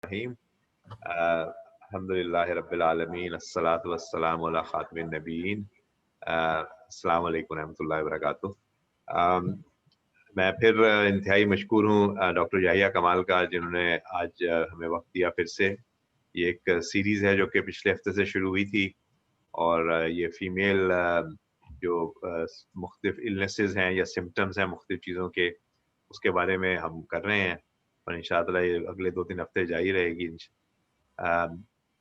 الرحیم الحمدللہ رب العالمین الصلاۃ والسلام علی خاتم النبیین. السلام علیکم ورحمۃ اللہ وبرکاتہ. میں پھر انتہائی مشکور ہوں ڈاکٹر یحییٰ کمال کا، جنہوں نے آج ہمیں وقت دیا. پھر سے یہ ایک سیریز ہے جو کہ پچھلے ہفتے سے شروع ہوئی تھی، اور یہ فیمیل جو مختلف النیسز ہیں یا سمٹمز ہیں مختلف چیزوں کے، اس کے بارے میں ہم کر رہے ہیں، اور انشاءاللہ یہ اگلے 2-3 ہفتے جاری رہے گی.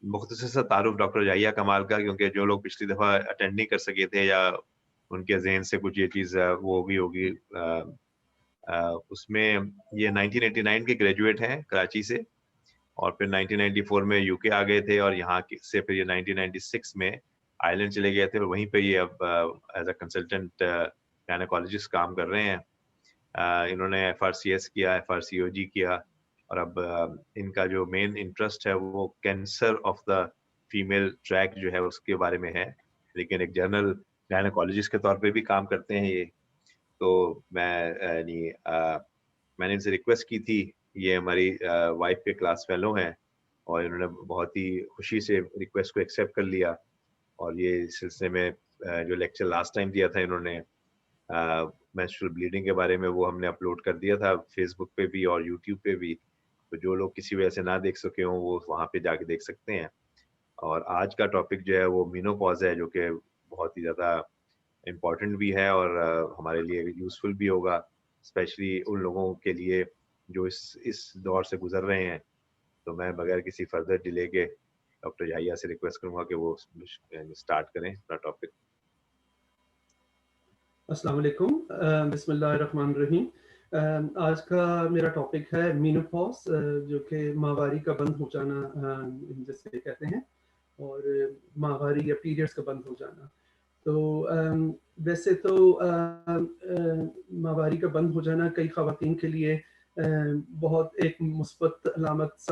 مختصر سا تعارف ڈاکٹر یحییٰ کمال کا، کیونکہ جو لوگ پچھلی دفعہ اٹینڈ نہیں کر سکے تھے یا ان کے ذہن سے کچھ یہ چیز وہ ہوگی اس میں یہ 1989 کے گریجویٹ ہیں کراچی سے، اور پھر 1994 میں یو کے آ گئے تھے، اور یہاں سے پھر یہ 1996 میں آئرلینڈ چلے گئے تھے، اور وہیں پہ یہ اب ایز اے کنسلٹنٹ گائنیکالوجسٹ کام کر رہے ہیں. انہوں نے FRCS کیا، FRCOG کیا، اور اب ان کا جو مین انٹرسٹ ہے وہ cancer of the female track جو ہے اس کے بارے میں ہے، لیکن ایک جنرل گائنیکالوجسٹ کے طور پہ بھی کام کرتے ہیں یہ. تو میں نے ان سے ریکویسٹ کی تھی، یہ ہماری وائف کے کلاس فیلو ہیں، اور انہوں نے بہت ہی خوشی سے ریکویسٹ کو ایکسیپٹ کر لیا. اور یہ اس سلسلے میں جو لیکچر لاسٹ ٹائم دیا تھا انہوں نے مینسٹرل بلیڈنگ کے بارے میں، وہ ہم نے اپلوڈ کر دیا تھا فیس بک پہ بھی اور یوٹیوب پہ بھی. تو جو لوگ کسی وجہ سے نہ دیکھ سکے ہوں وہ وہاں پہ جا کے دیکھ سکتے ہیں. اور آج کا ٹاپک جو ہے وہ مینوپاز ہے، جو کہ بہت ہی زیادہ امپورٹنٹ بھی ہے اور ہمارے لیے یوزفل بھی ہوگا، اسپیشلی ان لوگوں کے لیے جو اس دور سے گزر رہے ہیں. تو میں بغیر کسی فردر ڈیلے کے ڈاکٹر یحییٰ سے ریکویسٹ کروں گا کہ وہ اسٹارٹ کریں اپنا ٹاپک. السلام علیکم. بسم اللہ الرحمن الرحیم. آج کا میرا ٹاپک ہے مینوپاز، جو کہ ماہواری کا بند ہو جانا جسے کہتے ہیں، اور ماہواری یا پیریڈز کا بند ہو جانا. تو ویسے تو ماہواری کا بند ہو جانا کئی خواتین کے لیے بہت ایک مثبت علامت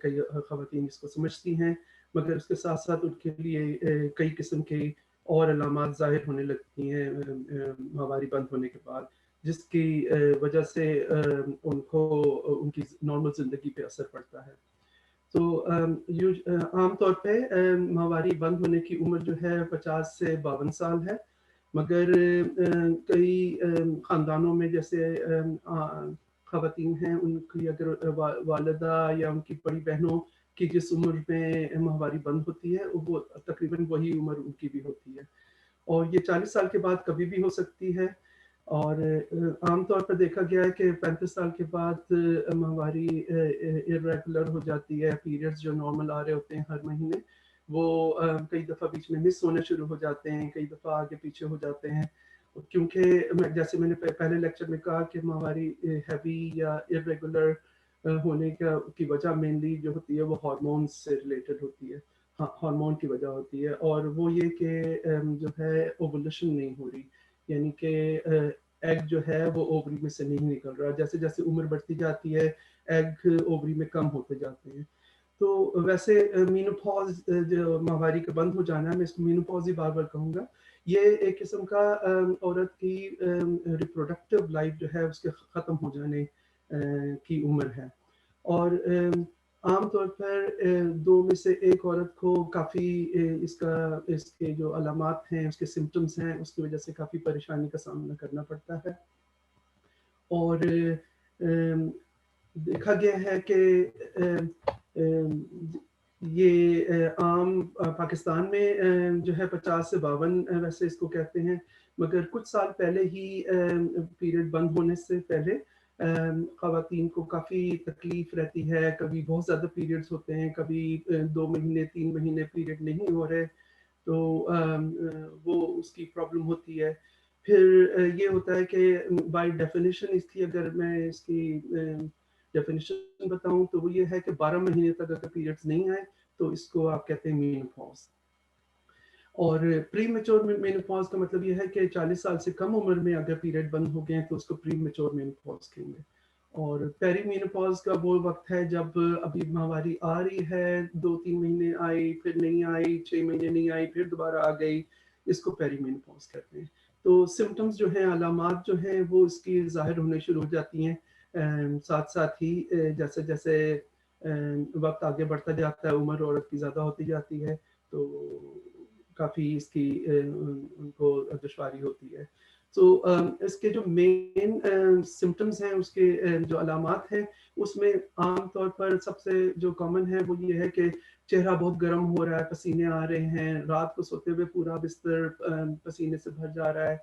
کئی خواتین اس کو سمجھتی ہیں، مگر اس کے ساتھ ساتھ ان کے لیے کئی قسم کے اور علامات ظاہر ہونے لگتی ہیں ماہواری بند ہونے کے بعد، جس کی وجہ سے ان کو ان کی نارمل زندگی پہ اثر پڑتا ہے. تو عام طور پہ ماہواری بند ہونے کی عمر جو ہے 50 سے 52 سال ہے، مگر کئی خاندانوں میں جیسے خواتین ہیں، ان کی اگر والدہ یا ان کی بڑی بہنوں کی جس عمر میں ماہواری بند ہوتی ہے وہ تقریباً وہی عمر ان کی بھی ہوتی ہے، اور یہ 40 سال کے بعد کبھی بھی ہو سکتی ہے. اور عام طور پر دیکھا گیا ہے کہ 35 سال کے بعد ماہواری irregular ہو جاتی ہے. پیریڈز جو نارمل آ رہے ہوتے ہیں ہر مہینے، وہ کئی دفعہ بیچ میں مس ہونے شروع ہو جاتے ہیں، کئی دفعہ آگے پیچھے ہو جاتے ہیں، کیونکہ جیسے میں نے پہلے لیکچر میں کہا کہ ماہواری ہیوی یا irregular ہونے کی وجہ مینلی جو ہوتی ہے وہ ہارمونز سے ریلیٹڈ ہوتی ہے، ہارمون کی وجہ ہوتی ہے. اور وہ یہ کہ جو ہے اوولیوشن نہیں ہو رہی، یعنی کہ ایگ جو ہے وہ اووری میں سے نہیں نکل رہا. جیسے جیسے عمر بڑھتی جاتی ہے ایگ اووری میں کم ہوتے جاتے ہیں. تو ویسے مینوپاز جو ماہواری کا بند ہو جانا ہے، میں اس کو مینوپاز ہی بار بار کہوں گا، یہ ایک قسم کا عورت کی ریپروڈکٹیو لائف جو ہے اس کے ختم ہو جانے کی عمر ہے. اور عام طور پر 2 میں سے 1 عورت کو کافی اس کے جو علامات ہیں، اس کے سمٹمز ہیں، اس کی وجہ سے کافی پریشانی کا سامنا کرنا پڑتا ہے. اور دیکھا گیا ہے کہ یہ عام پاکستان میں جو ہے 50 سے 52 ویسے اس کو کہتے ہیں، مگر کچھ سال پہلے ہی پیریڈ بند ہونے سے پہلے خواتین کو کافی تکلیف رہتی ہے. کبھی بہت زیادہ پیریڈز ہوتے ہیں، کبھی 2 مہینے 3 مہینے پیریڈ نہیں ہو رہے، تو وہ اس کی پرابلم ہوتی ہے. پھر یہ ہوتا ہے کہ بائی ڈیفینیشن اس کی اگر میں اس کی ڈیفینیشن بتاؤں تو وہ یہ ہے کہ 12 مہینے تک اگر پیریڈز نہیں آئے تو اس کو آپ کہتے ہیں مینوپاز. اور پری میچور مینوپاز کا مطلب یہ ہے کہ 40 سال سے کم عمر میں اگر پیریڈ بند ہو گئے تو اس کو پری میچور مینوپاز کہیں گے. اور پیری مینوپاز کا وہ وقت ہے جب ابھی ماہواری آ رہی ہے، 2-3 مہینے آئی، پھر نہیں آئی، 6 مہینے نہیں آئی، پھر دوبارہ آ گئی، اس کو پیری مینوپاز کہتے ہیں. تو سمٹمز جو ہیں، علامات جو ہیں، وہ اس کی ظاہر ہونے شروع ہو جاتی ہیں ساتھ ساتھ ہی جیسے جیسے وقت آگے بڑھتا جاتا ہے، عمر عورت کی زیادہ ہوتی جاتی ہے، تو کافی اس کی ان کو دشواری ہوتی ہے. تو اس کے جو مین سمٹمز ہیں، اس کے جو علامات ہیں، اس میں عام طور پر سب سے جو کامن ہے وہ یہ ہے کہ چہرہ بہت گرم ہو رہا ہے، پسینے آ رہے ہیں، رات کو سوتے ہوئے پورا بستر پسینے سے بھر جا رہا ہے،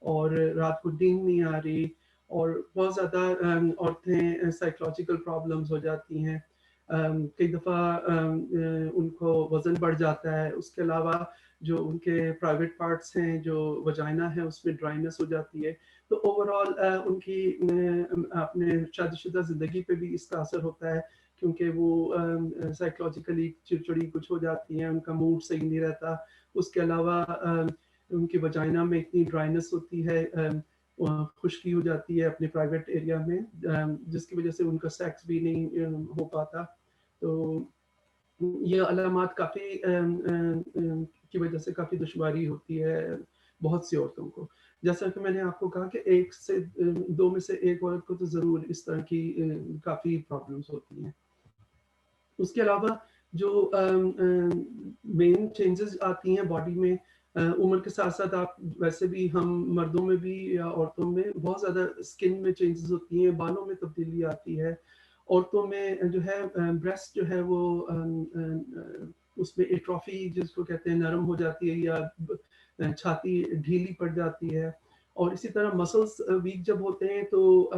اور رات کو نیند نہیں آ رہی، اور بہت زیادہ عورتیں سائیکولوجیکل پرابلمز ہو جاتی ہیں. کئی دفعہ ان کو وزن بڑھ جاتا ہے. اس کے علاوہ جو ان کے پرائیویٹ پارٹس ہیں، جو وجائنا ہے، اس میں ڈرائنس ہو جاتی ہے. تو اوور آل ان کی اپنے شادی شدہ زندگی پہ بھی اس کا اثر ہوتا ہے، کیونکہ وہ سائیکولوجیکلی چڑچڑی کچھ ہو جاتی ہیں، ان کا موڈ صحیح نہیں رہتا. اس کے علاوہ ان کی وجائنا میں اتنی ڈرائنس ہوتی ہے، خشکی ہو جاتی ہے اپنے پرائیویٹ ایریا میں، جس کی وجہ سے ان کا سیکس بھی نہیں ہو پاتا. تو یہ علامات کافی کی وجہ سے کافی دشواری ہوتی ہے بہت سی عورتوں کو. جیسا کہ میں نے آپ کو کہا کہ ایک سے دو میں سے ایک عورت کو تو ضرور اس طرح کی کافی پرابلمس ہوتی ہیں. اس کے علاوہ جو مین چینجز آتی ہیں باڈی میں عمر کے ساتھ ساتھ، آپ ویسے بھی ہم مردوں میں بھی یا عورتوں میں بہت زیادہ اسکن میں چینجز ہوتی ہیں، بالوں میں تبدیلی آتی ہے. عورتوں میں جو ہے بریسٹ جو ہے وہ اس میں ایٹروفی جس کو کہتے ہیں نرم ہو جاتی ہے، یا چھاتی ڈھیلی پڑ جاتی ہے. اور اسی طرح مسلس ویک جب ہوتے ہیں تو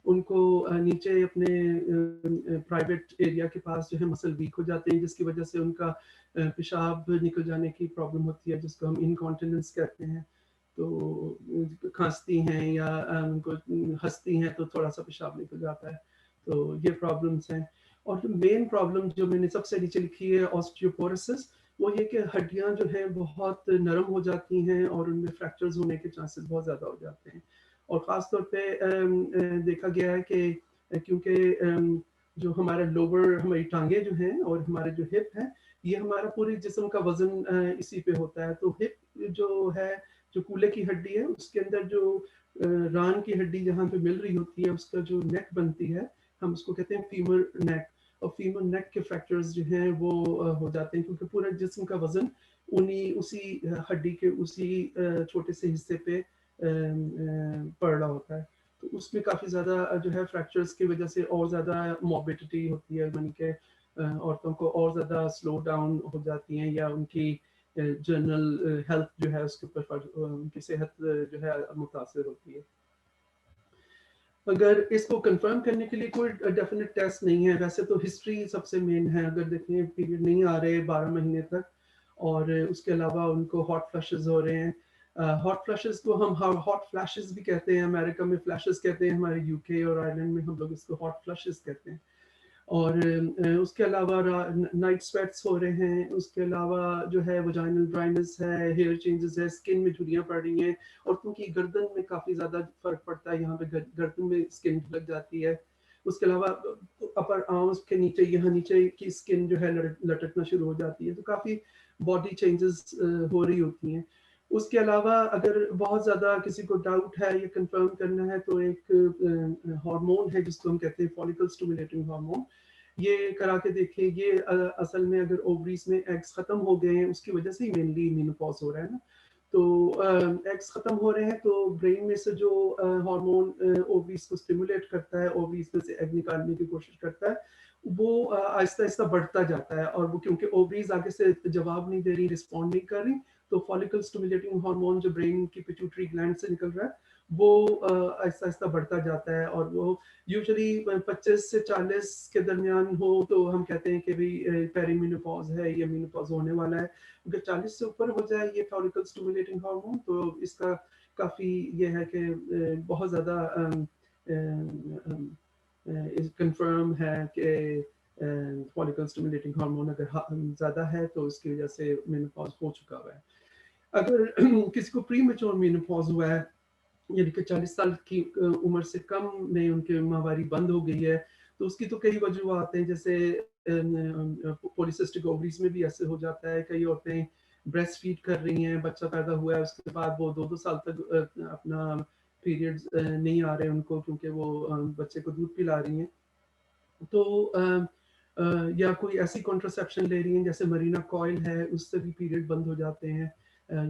ان کو نیچے اپنے پرائیویٹ ایریا کے پاس جو ہے مسل ویک ہو جاتے ہیں، جس کی وجہ سے ان کا پیشاب نکل جانے کی پرابلم ہوتی ہے، جس کو ہم انکانٹیننس کہتے ہیں. تو کھانستی ہیں یا ہنستی ہیں تو تھوڑا سا پیشاب نکل جاتا ہے. تو یہ پرابلمس ہیں. اور جو مین پرابلم جو میں نے سب سے نیچے لکھی ہے آسٹیوپوروسس، وہ یہ کہ ہڈیاں جو ہیں بہت نرم ہو جاتی ہیں اور ان میں فریکچرز ہونے کے چانسز بہت زیادہ ہو جاتے ہیں. اور خاص طور پہ دیکھا گیا ہے کہ کیونکہ جو ہمارے لوور ہماری ٹانگیں جو ہیں اور ہمارے جو ہپ ہیں، یہ ہمارا پورے جسم کا وزن اسی پہ ہوتا ہے. تو ہپ جو ہے، جو کولے کی ہڈی ہے، اس کے اندر جو ران کی ہڈی جہاں پہ مل رہی ہوتی ہے، اس کا جو نیک بنتی ہے، ہم اس کو کہتے ہیں فیمر نیک. اور فیمر نیک کے فریکچرز جو ہیں وہ ہو جاتے ہیں، کیونکہ پورے جسم کا وزن اسی ہڈی کے اسی چھوٹے سے حصے پہ پڑ رہا ہوتا ہے. تو اس میں کافی زیادہ جو ہے فریکچرز کی وجہ سے اور زیادہ موربیڈٹی ہوتی ہے، یعنی کہ عورتوں کو اور زیادہ سلو ڈاؤن ہو جاتی ہیں، یا ان کی جنرل ہیلتھ جو ہے اس کے اوپر ان کی صحت جو ہے متاثر ہوتی ہے. اگر اس کو کنفرم کرنے کے لیے کوئی ڈیفینٹ ٹیسٹ نہیں ہے. ویسے تو ہسٹری سب سے مین ہے. اگر دیکھیں پیریڈ نہیں آ رہے 12 مہینے تک، اور اس کے علاوہ ان کو ہاٹ فلیشز ہو رہے ہیں. ہاٹ فلیشز کو ہم ہاٹ فلیشز بھی کہتے ہیں، امریکہ میں فلیشز کہتے ہیں، ہمارے یو کے اور آئرلینڈ میں ہم لوگ اس کو ہاٹ فلیشز کہتے ہیں. اور اس کے علاوہ نائٹ سویٹس ہو رہے ہیں. اس کے علاوہ جو ہے وجائنل ڈرائنس ہے، ہیئر چینجز ہے، اسکن میں جھریاں پڑ رہی ہیں. اور کیونکہ گردن میں کافی زیادہ فرق پڑتا ہے، یہاں پہ گردن میں اسکن لگ جاتی ہے. اس کے علاوہ اپر آرمز کے نیچے، یہاں نیچے کی اسکن جو ہے لٹکنا شروع ہو جاتی ہے. تو کافی باڈی چینجز ہو رہی ہوتی ہیں. اس کے علاوہ اگر بہت زیادہ کسی کو ڈاؤٹ ہے یا کنفرم کرنا ہے تو ایک ہارمون ہے جس کو ہم کہتے ہیں فولیکل اسٹیمولیٹنگ ہارمون. یہ کرا کے دیکھیں. یہ اصل میں اگر اووریز میں ایگز ختم ہو گئے ہیں، اس کی وجہ سے ہی مینلی مینوپاز ہو رہا ہے نا. تو ایگز ختم ہو رہے ہیں تو برین میں سے جو ہارمون اووریز کو اسٹیمولیٹ کرتا ہے، اووریز میں سے ایگ نکالنے کی کوشش کرتا ہے، وہ آہستہ آہستہ بڑھتا جاتا ہے. اور وہ کیونکہ اووریز آگے سے جواب نہیں دے رہی، رسپونڈ نہیں کر رہی، تو فولیکل اسٹیمولیٹنگ ہارمون جو برین کی پیٹیوٹری گلینڈ سے نکل رہا ہے وہ آہستہ آہستہ بڑھتا جاتا ہے. اور وہ یوزلی 25 سے 40 کے درمیان ہو تو ہم کہتے ہیں کہ بھی پیری مینوپاز ہے یا مینوپاز ہونے والا ہے. اگر 40 سے اوپر ہو جائے یہ فولیکل اسٹیمولیٹنگ ہارمون، تو اس کا کافی یہ ہے کہ بہت زیادہ کنفرم ہے کہ فولیکل اسٹیمولیٹنگ ہارمون اگر زیادہ ہے تو اس کی وجہ سے مینوپاز ہو چکا ہوا ہے. اگر کسی کو پری میچور مینوپاز ہوا ہے، یعنی کہ 40 سال کی عمر سے کم میں ان کی ماہواری بند ہو گئی ہے، تو اس کی تو کئی وجوہات ہیں. جیسے پولیسسٹک اووریز میں بھی ایسے ہو جاتا ہے. کئی عورتیں بریسٹ فیڈ کر رہی ہیں، بچہ پیدا ہوا ہے، اس کے بعد وہ 2 سال تک اپنا پیریڈز نہیں آ رہے ان کو، کیونکہ وہ بچے کو دودھ پلا رہی ہیں. تو یا کوئی ایسی کانٹرسیپشن لے رہی ہیں جیسے مرینا کوئل ہے، اس سے بھی پیریڈ بند ہو جاتے ہیں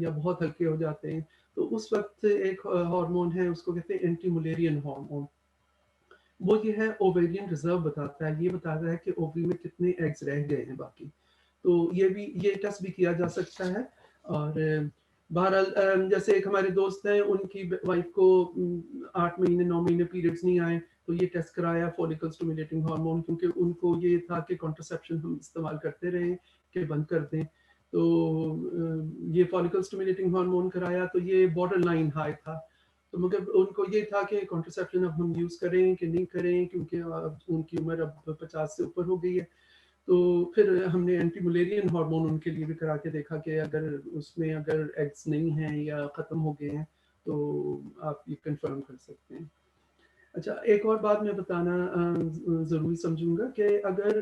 یا بہت ہلکے ہو جاتے ہیں، تو اس وقت ایک ہارمون ہے، اس کو کہتے ہیں اینٹی ملیرین ہارمون. وہ یہ ہے اوویرین ریزرو بتاتا ہے، یہ بتاتا ہے کہ اووری میں کتنے ایگز رہ گئے ہیں باقی. تو یہ ٹیسٹ بھی کیا جا سکتا ہے. اور بہرحال جیسے ایک ہمارے دوست ہیں، ان کی وائف کو 8 مہینے 9 مہینے پیریڈز نہیں آئے، تو یہ ٹیسٹ کرایا فولیکل سٹیمولیٹنگ ہارمون، کیونکہ ان کو یہ تھا کہ کانٹرسیپشن ہم استعمال کرتے رہیں کہ بند کر دیں. تو یہ فولیکل سٹیمولیٹنگ ہارمون کرایا تو یہ بارڈر لائن ہائی تھا. تو مگر ان کو یہ تھا کہ کانٹرسیپشن اب ہم یوز کریں کہ نہیں کریں، کیونکہ ان کی عمر اب 50 سے اوپر ہو گئی ہے. تو پھر ہم نے اینٹی ملیرین ہارمون ان کے لیے بھی کرا کے دیکھا کہ اگر اس میں اگر ایگز نہیں ہیں یا ختم ہو گئے ہیں تو آپ یہ کنفرم کر سکتے ہیں. اچھا، ایک اور بات میں بتانا ضروری سمجھوں گا کہ اگر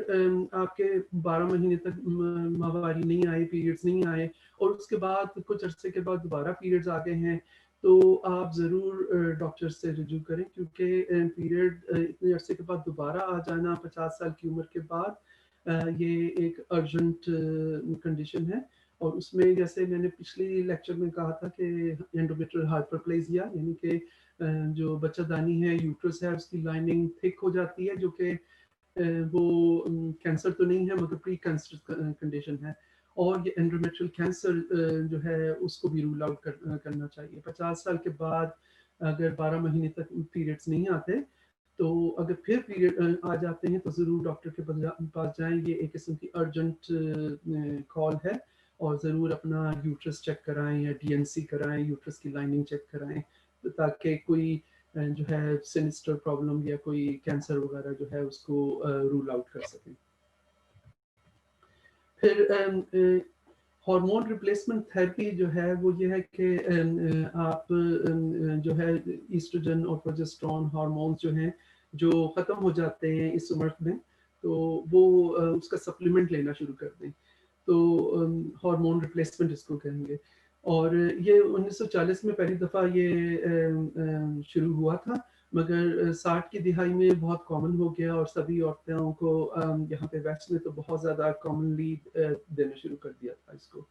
آپ کے 12 مہینے تک ماہواری نہیں آئے، پیریڈز نہیں آئے، اور اس کے بعد کچھ عرصے کے بعد دوبارہ پیریڈز آ گئے ہیں، تو آپ ضرور ڈاکٹر سے رجوع کریں، کیونکہ پیریڈ اتنے عرصے کے بعد دوبارہ آ جانا 50 سال کی عمر کے بعد یہ ایک ارجنٹ کنڈیشن ہے. اور اس میں جیسے میں نے پچھلی لیکچر میں کہا تھا کہ اینڈومیٹریل ہائپرپلیزیا، یعنی کہ جو بچہ دانی ہے، یوٹرس ہے، اس کی لائننگ تھک ہو جاتی ہے، جو کہ وہ کینسر تو نہیں ہے مگر پری کینسر کنڈیشن ہے. اور یہ اینڈومیٹریل کینسر جو ہے اس کو بھی رول آؤٹ کرنا چاہیے. 50 سال کے بعد اگر 12 مہینے تک پیریڈز نہیں آتے، تو اگر پھر پیریڈ آ جاتے ہیں تو ضرور ڈاکٹر کے پاس جائیں. یہ ایک قسم کی ارجنٹ کال ہے، اور ضرور اپنا یوٹرس چیک کرائیں یا ڈی این سی کرائیں، یوٹرس کی لائننگ چیک کرائیں، تاکہ کوئی جو ہے سینسٹر پرابلم یا کوئی کینسر وغیرہ جو ہے اس کو رول آؤٹ کر سکیں. پھر ہارمون ریپلیسمنٹ تھراپی جو ہے وہ یہ ہے کہ آپ جو ہے ایسٹروجن اور پروجسٹرون ہارمونز جو ہیں جو ختم ہو جاتے ہیں اس عمر میں، تو وہ اس کا سپلیمنٹ لینا شروع کر دیں. تو ہارمون ریپلیسمنٹ اس کو کہیں گے. اور یہ 1940 میں پہلی دفعہ یہ شروع ہوا تھا، مگر 60 کی دہائی میں بہت کامن ہو گیا، اور سبھی عورتوں کو یہاں پہ ویسٹ میں تو بہت زیادہ کامنلی دینا شروع کر دیا تھا اس کو.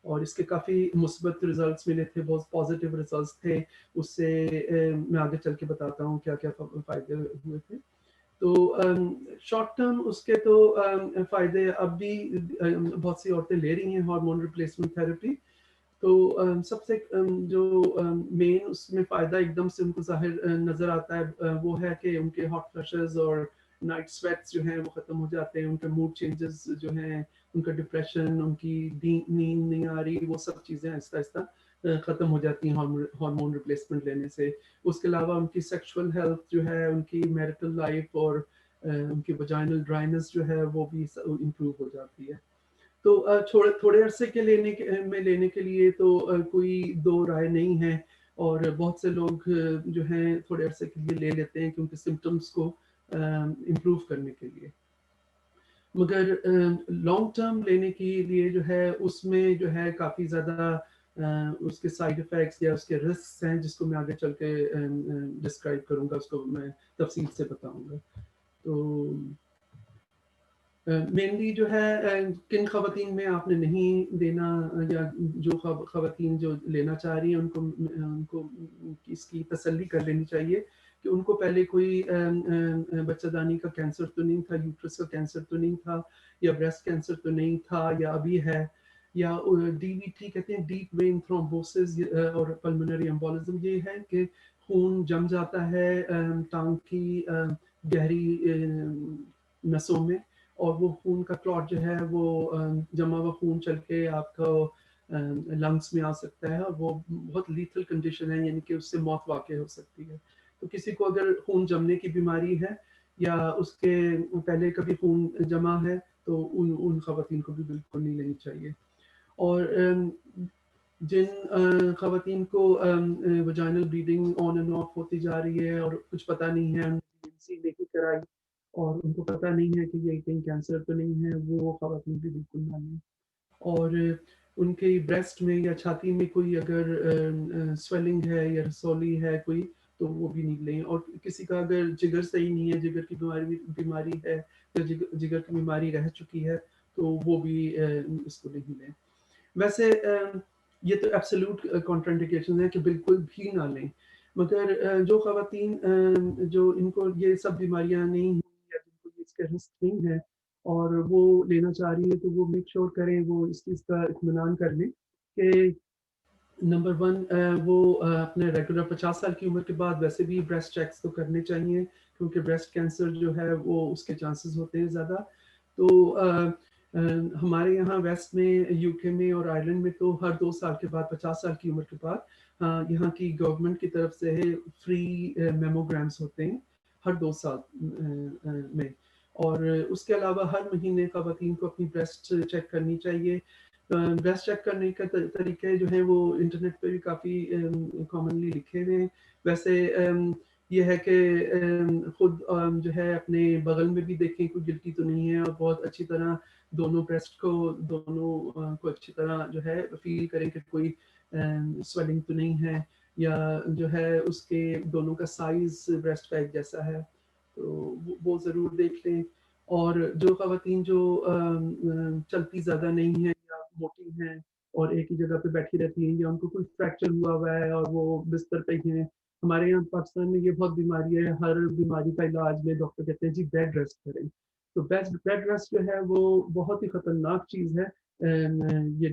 اور اس کے کافی مثبت ریزلٹس ملے تھے، بہت پازیٹیو ریزلٹس تھے. اس سے میں آگے چل کے بتاتا ہوں کیا کیا فائدے ہوئے تھے. تو شارٹ ٹرم اس کے تو فائدے اب بھی بہت سی عورتیں لے رہی ہیں ہارمون ریپلیسمنٹ تھراپی. تو سب سے جو مین اس میں فائدہ ایک دم سے ان کو ظاہر نظر آتا ہے وہ ہے کہ ان کے ہاٹ فلشز اور نائٹ سویٹس جو ہیں وہ ختم ہو جاتے ہیں، ان کے موڈ چینجز جو ہیں، ان کا ڈپریشن، ان کی نیند نہیں آ رہی، وہ سب چیزیں آہستہ آہستہ ختم ہو جاتی ہیں ہارمون ریپلیسمنٹ لینے سے. اس کے علاوہ ان کی سیکشول ہیلتھ جو ہے، ان کی میرٹل لائف اور ان کی وجائنل ڈرائنس جو ہے وہ بھی امپروو ہو جاتی ہے. تو تھوڑے عرصے کے لینے کے لیے تو کوئی دو رائے نہیں ہے، اور بہت سے لوگ جو ہیں تھوڑے عرصے کے لیے لے لیتے ہیں کیونکہ سمٹمز کو امپروو کرنے کے لیے. مگر لانگ ٹرم لینے کے لیے جو ہے اس میں جو ہے کافی زیادہ اس کے سائیڈ افیکٹس یا اس کے رسکس ہیں، جس کو میں آگے چل کے ڈسکرائب کروں گا، اس کو میں تفصیل سے بتاؤں گا. تو مینلی جو ہے کن خواتین میں آپ نے نہیں دینا، یا جو خواتین جو لینا چاہ رہی ہیں ان کو اس کی تسلی کر لینی چاہیے کہ ان کو پہلے کوئی بچہ دانی کا کینسر تو نہیں تھا، یوٹرس کا کینسر تو نہیں تھا، یا بریسٹ کینسر تو نہیں تھا یا ابھی ہے، یا ڈی وی ٹی کہتے ہیں ڈیپ وین تھرومبوسس اور پلمونری ایمبولزم. یہ ہے کہ خون جم جاتا ہے ٹانگ کی گہری نسوں میں، اور وہ خون کا کلاٹ جو ہے وہ جمع ہوا خون چل کے آپ کا لنگس میں آ سکتا ہے، اور وہ بہت لیتھل کنڈیشن ہے، یعنی کہ اس سے موت واقع ہو سکتی ہے. تو کسی کو اگر خون جمنے کی بیماری ہے یا اس کے پہلے کبھی خون جمع ہے تو ان خواتین کو بھی بالکل نہیں لینی چاہیے. اور جن خواتین کو وجائنل بلیڈنگ آن اینڈ آف ہوتی جا رہی ہے اور کچھ پتہ نہیں ہے، نہیں کرائی اور ان کو پتہ نہیں ہے کہ یہ کہیں کینسر تو نہیں ہے، وہ خواتین بھی بالکل نہ لیں. اور ان کے بریسٹ میں یا چھاتی میں کوئی اگر سویلنگ ہے یا رسولی ہے کوئی، تو وہ بھی نہیں لیں. اور کسی کا اگر جگر صحیح نہیں ہے, جگر کی بیماری ہے یا جگر کی بیماری رہ چکی ہے, تو وہ بھی اس کو نہیں لیں. ویسے یہ تو ایبسولوٹ کانٹرانڈیکیشن ہے کہ بالکل بھی نہ لیں, مگر جو خواتین جو ان کو یہ سب بیماریاں نہیں ہیں یا جن کو اس کا رسک نہیں ہے اور وہ لینا چاہ رہی ہے, تو وہ میک شور کریں, وہ اس چیز کا اطمینان کر لیں کہ نمبر 1 وہ اپنے ریگولر 50 سال کی عمر کے بعد ویسے بھی بریسٹ چیکس تو کرنے چاہیے, کیونکہ بریسٹ کینسر جو ہے وہ اس کے چانسز ہوتے ہیں زیادہ. تو ہمارے یہاں ویسٹ میں, یو کے میں اور آئرلینڈ میں تو ہر 2 سال کے بعد, 50 سال کی عمر کے بعد یہاں کی گورنمنٹ کی طرف سے فری میموگرامس ہوتے ہیں ہر 2 سال میں. اور اس کے علاوہ ہر مہینے خواتین کو اپنی بریسٹ چیک کرنی چاہیے. بریسٹ چیک کرنے کا طریقے جو ہیں وہ انٹرنیٹ پہ بھی کافی کامنلی لکھے ہوئے ہیں. ویسے یہ ہے کہ خود جو ہے اپنے بغل میں بھی دیکھیں کوئی گلٹی تو نہیں ہے, اور بہت اچھی طرح دونوں بریسٹ کو اچھی طرح جو ہے فیل کریں کہ کوئی سویلنگ تو نہیں ہے, یا جو ہے اس کے دونوں کا سائز بریسٹ کا ایک جیسا ہے, تو وہ ضرور دیکھ لیں. اور جو خواتین جو چلتی زیادہ نہیں ہے یا موٹی ہیں اور ایک ہی جگہ پہ بیٹھی رہتی ہیں, یا ان کو کوئی فریکچر ہوا ہے اور وہ بستر پہ ہی ہیں. ہمارے یہاں پاکستان میں یہ بہت بیماری ہے, ہر بیماری کا علاج میں ڈاکٹر کہتے ہیں جی بیڈ ریسٹ کریں. تو بیڈ ریسٹ جو ہے وہ بہت ہی خطرناک چیز ہے یہ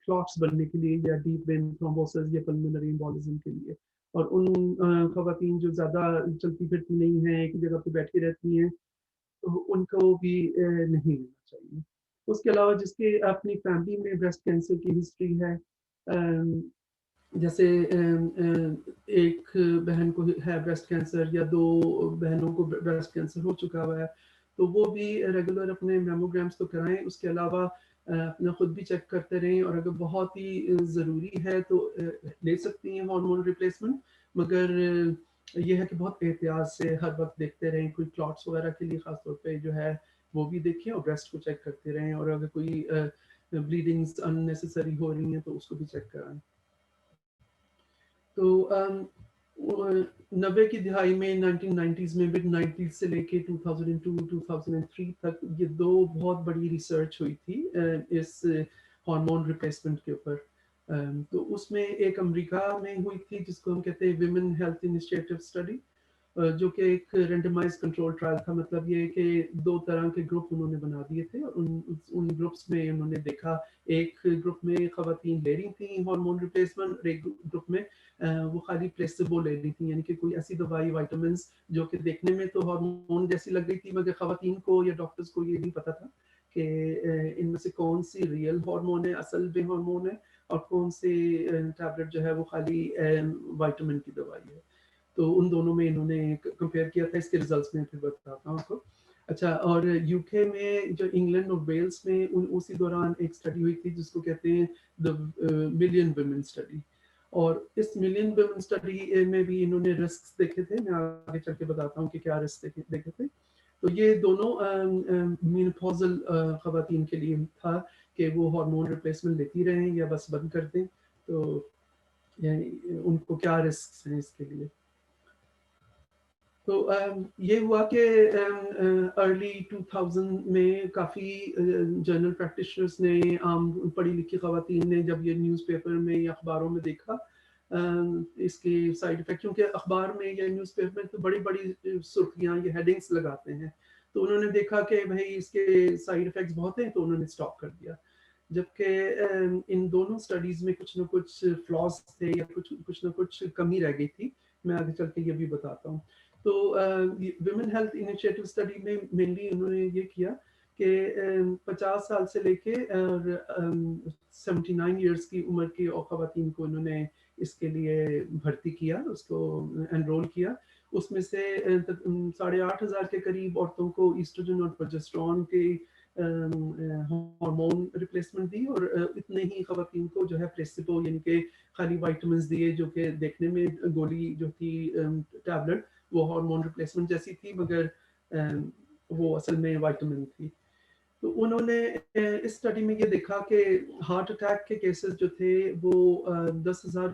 کلاٹس بننے کے لیے, یا ڈیپ وین تھرومبوسس یا پلمونری ایمبولزم کے لیے. اور ان خواتین جو زیادہ چلتی پھرتی نہیں ہیں, ایک ہی جگہ پہ بیٹھی رہتی ہیں, تو ان کو بھی نہیں لینا چاہیے. اس کے علاوہ جس کے اپنی فیملی میں بریسٹ کینسر کی ہسٹری ہے, جیسے ایک بہن کو ہے بریسٹ کینسر یا 2 بہنوں کو بریسٹ کینسر ہو چکا ہوا ہے, تو وہ بھی ریگولر اپنے میموگرامس تو کرائیں. اس کے علاوہ اپنا خود بھی چیک کرتے رہیں, اور اگر بہت ہی ضروری ہے تو لے سکتی ہیں ہارمون ریپلیسمنٹ, مگر یہ ہے کہ بہت احتیاط سے ہر وقت دیکھتے رہیں. کوئی کلاٹس وغیرہ کے لیے خاص طور پہ جو ہے وہ بھی دیکھیں, اور بریسٹ کو چیک کرتے رہیں, اور اگر کوئی بلیڈنگز اننیسیسری ہو رہی ہیں تو اس کو بھی چیک کرائیں. تو 90 کی دہائی میں 1990s میں مڈ 90s سے لے کے 2002-2003 تک یہ 2 بہت بڑی ریسرچ ہوئی تھی اس ہارمون ریپلیسمنٹ کے اوپر. تو اس میں ایک امریکہ میں ہوئی تھی جس کو ہم کہتے ہیں ویمن ہیلتھ انیشیٹو اسٹڈی, جو کہ ایک رینڈمائز کنٹرول ٹرائل تھا. مطلب یہ کہ 2 طرح کے گروپ انہوں نے بنا دیے تھے, اور ان گروپس میں انہوں نے دیکھا, ایک گروپ میں خواتین لے رہی تھیں ہارمون ریپلیسمنٹ, اور ایک گروپ میں وہ خالی پلیسیبو لے رہی تھیں, یعنی کہ کوئی ایسی دوائی وائٹامنس جو کہ دیکھنے میں تو ہارمون جیسی لگ رہی تھی, مگر خواتین کو یا ڈاکٹرز کو یہ نہیں پتا تھا کہ ان میں سے کون سی ریئل ہارمون ہے, اصل میں ہارمون ہے, اور کون سی ٹیبلٹ جو ہے وہ خالی وائٹامن کی دوائی ہے. تو ان دونوں میں انہوں نے کمپیئر کیا تھا. اس کے ریزلٹس میں پھر بتاتا ہوں آپ کو. اچھا, اور یو کے میں جو انگلینڈ اور ویلز میں اسی دوران ایک اسٹڈی ہوئی تھی جس کو کہتے ہیں دا ملین ویمن اسٹڈی. اور اس ملین ویمن اسٹڈی میں بھی انہوں نے رسک دیکھے تھے. میں آگے چل کے بتاتا ہوں کہ کیا رسک دیکھے تھے. تو یہ دونوں مینوپوزل خواتین کے لیے تھا کہ وہ ہارمون ریپلیسمنٹ لیتی رہیں یا بس بند کر دیں, تو یعنی ان کو کیا رسک ہیں اس کے لیے. تو یہ ہوا کہ ارلی 2000 میں کافی جنرل پریکٹیشنرز نے, عام پڑھی لکھی خواتین نے, جب یہ نیوز پیپر میں یا اخباروں میں دیکھا اس کے سائیڈ افیکٹ, کیونکہ اخبار میں یا نیوز پیپر میں تو بڑی بڑی سرخیاں یہ ہیڈنگس لگاتے ہیں, تو انہوں نے دیکھا کہ بھائی اس کے سائیڈ افیکٹس بہت ہیں, تو انہوں نے اسٹاپ کر دیا. جبکہ ان دونوں سٹڈیز میں کچھ نہ کچھ فلاز تھے یا کچھ نہ کچھ کمی رہ گئی تھی. میں آگے چل کے یہ بھی بتاتا ہوں. تو ویمن ہیلتھ انیشیٹو اسٹڈی میں مینلی انہوں نے یہ کیا کہ 50 سال سے لے کے 79 ایئرس کی عمر کی خواتین کو انہوں نے اس کے لیے بھرتی کیا, اس کو انرول کیا. اس میں سے 8,500 کے قریب عورتوں کو ایسٹروجن اور پروجسٹرون کے ہارمون ریپلیسمنٹ دی, اور اتنے ہی خواتین کو جو ہے پلیسیبو یعنی کہ خالی وائٹامنس دیے, جو کہ دیکھنے میں گولی جو تھی ٹیبلٹ وہ ہارمون ریپلیسمنٹ جیسی تھی, مگر وہ اصل میں وائٹامن تھی. تو انہوں نے اس اسٹڈی میں یہ دیکھا کہ ہارٹ اٹیک کے کیسز جو تھے وہ 10,000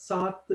7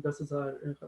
10,000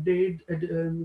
1.5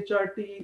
HRT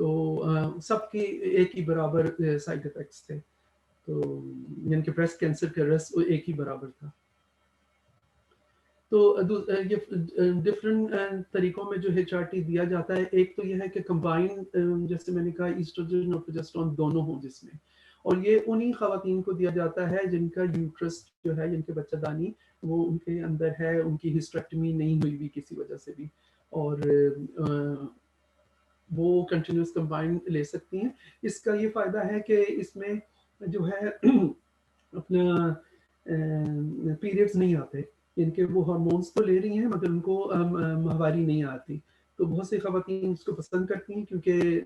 تو سب کی ایک ہی برابر سائڈ افیکٹس تھے، تو یعنی کہ بریسٹ کینسر کا رسک ایک ہی برابر تھا. تو یہ ڈفرینٹ طریقوں میں جو HRT دیا جاتا ہے، ایک تو یہ ہے کہ کمبائن جیسے میں نے کہا ایسٹروجن اور پروجسٹرون دونوں ہوں جس میں، اور یہ انہی خواتین کو دیا جاتا ہے جن کا یوٹرس جو ہے، جن کے بچہ دانی وہ ان کے اندر ہے، ان کی ہسٹریکٹمی نہیں ہوئی بھی کسی وجہ سے بھی، اور وہ کنٹینیوس کمبائن لے سکتی ہیں. اس کا یہ فائدہ ہے کہ اس میں جو ہے اپنا پیریڈز نہیں آتے، ان کے وہ ہارمونس تو لے رہی ہیں مگر ان کو ماہواری نہیں آتی. تو بہت سی خواتین اس کو پسند کرتی ہیں کیونکہ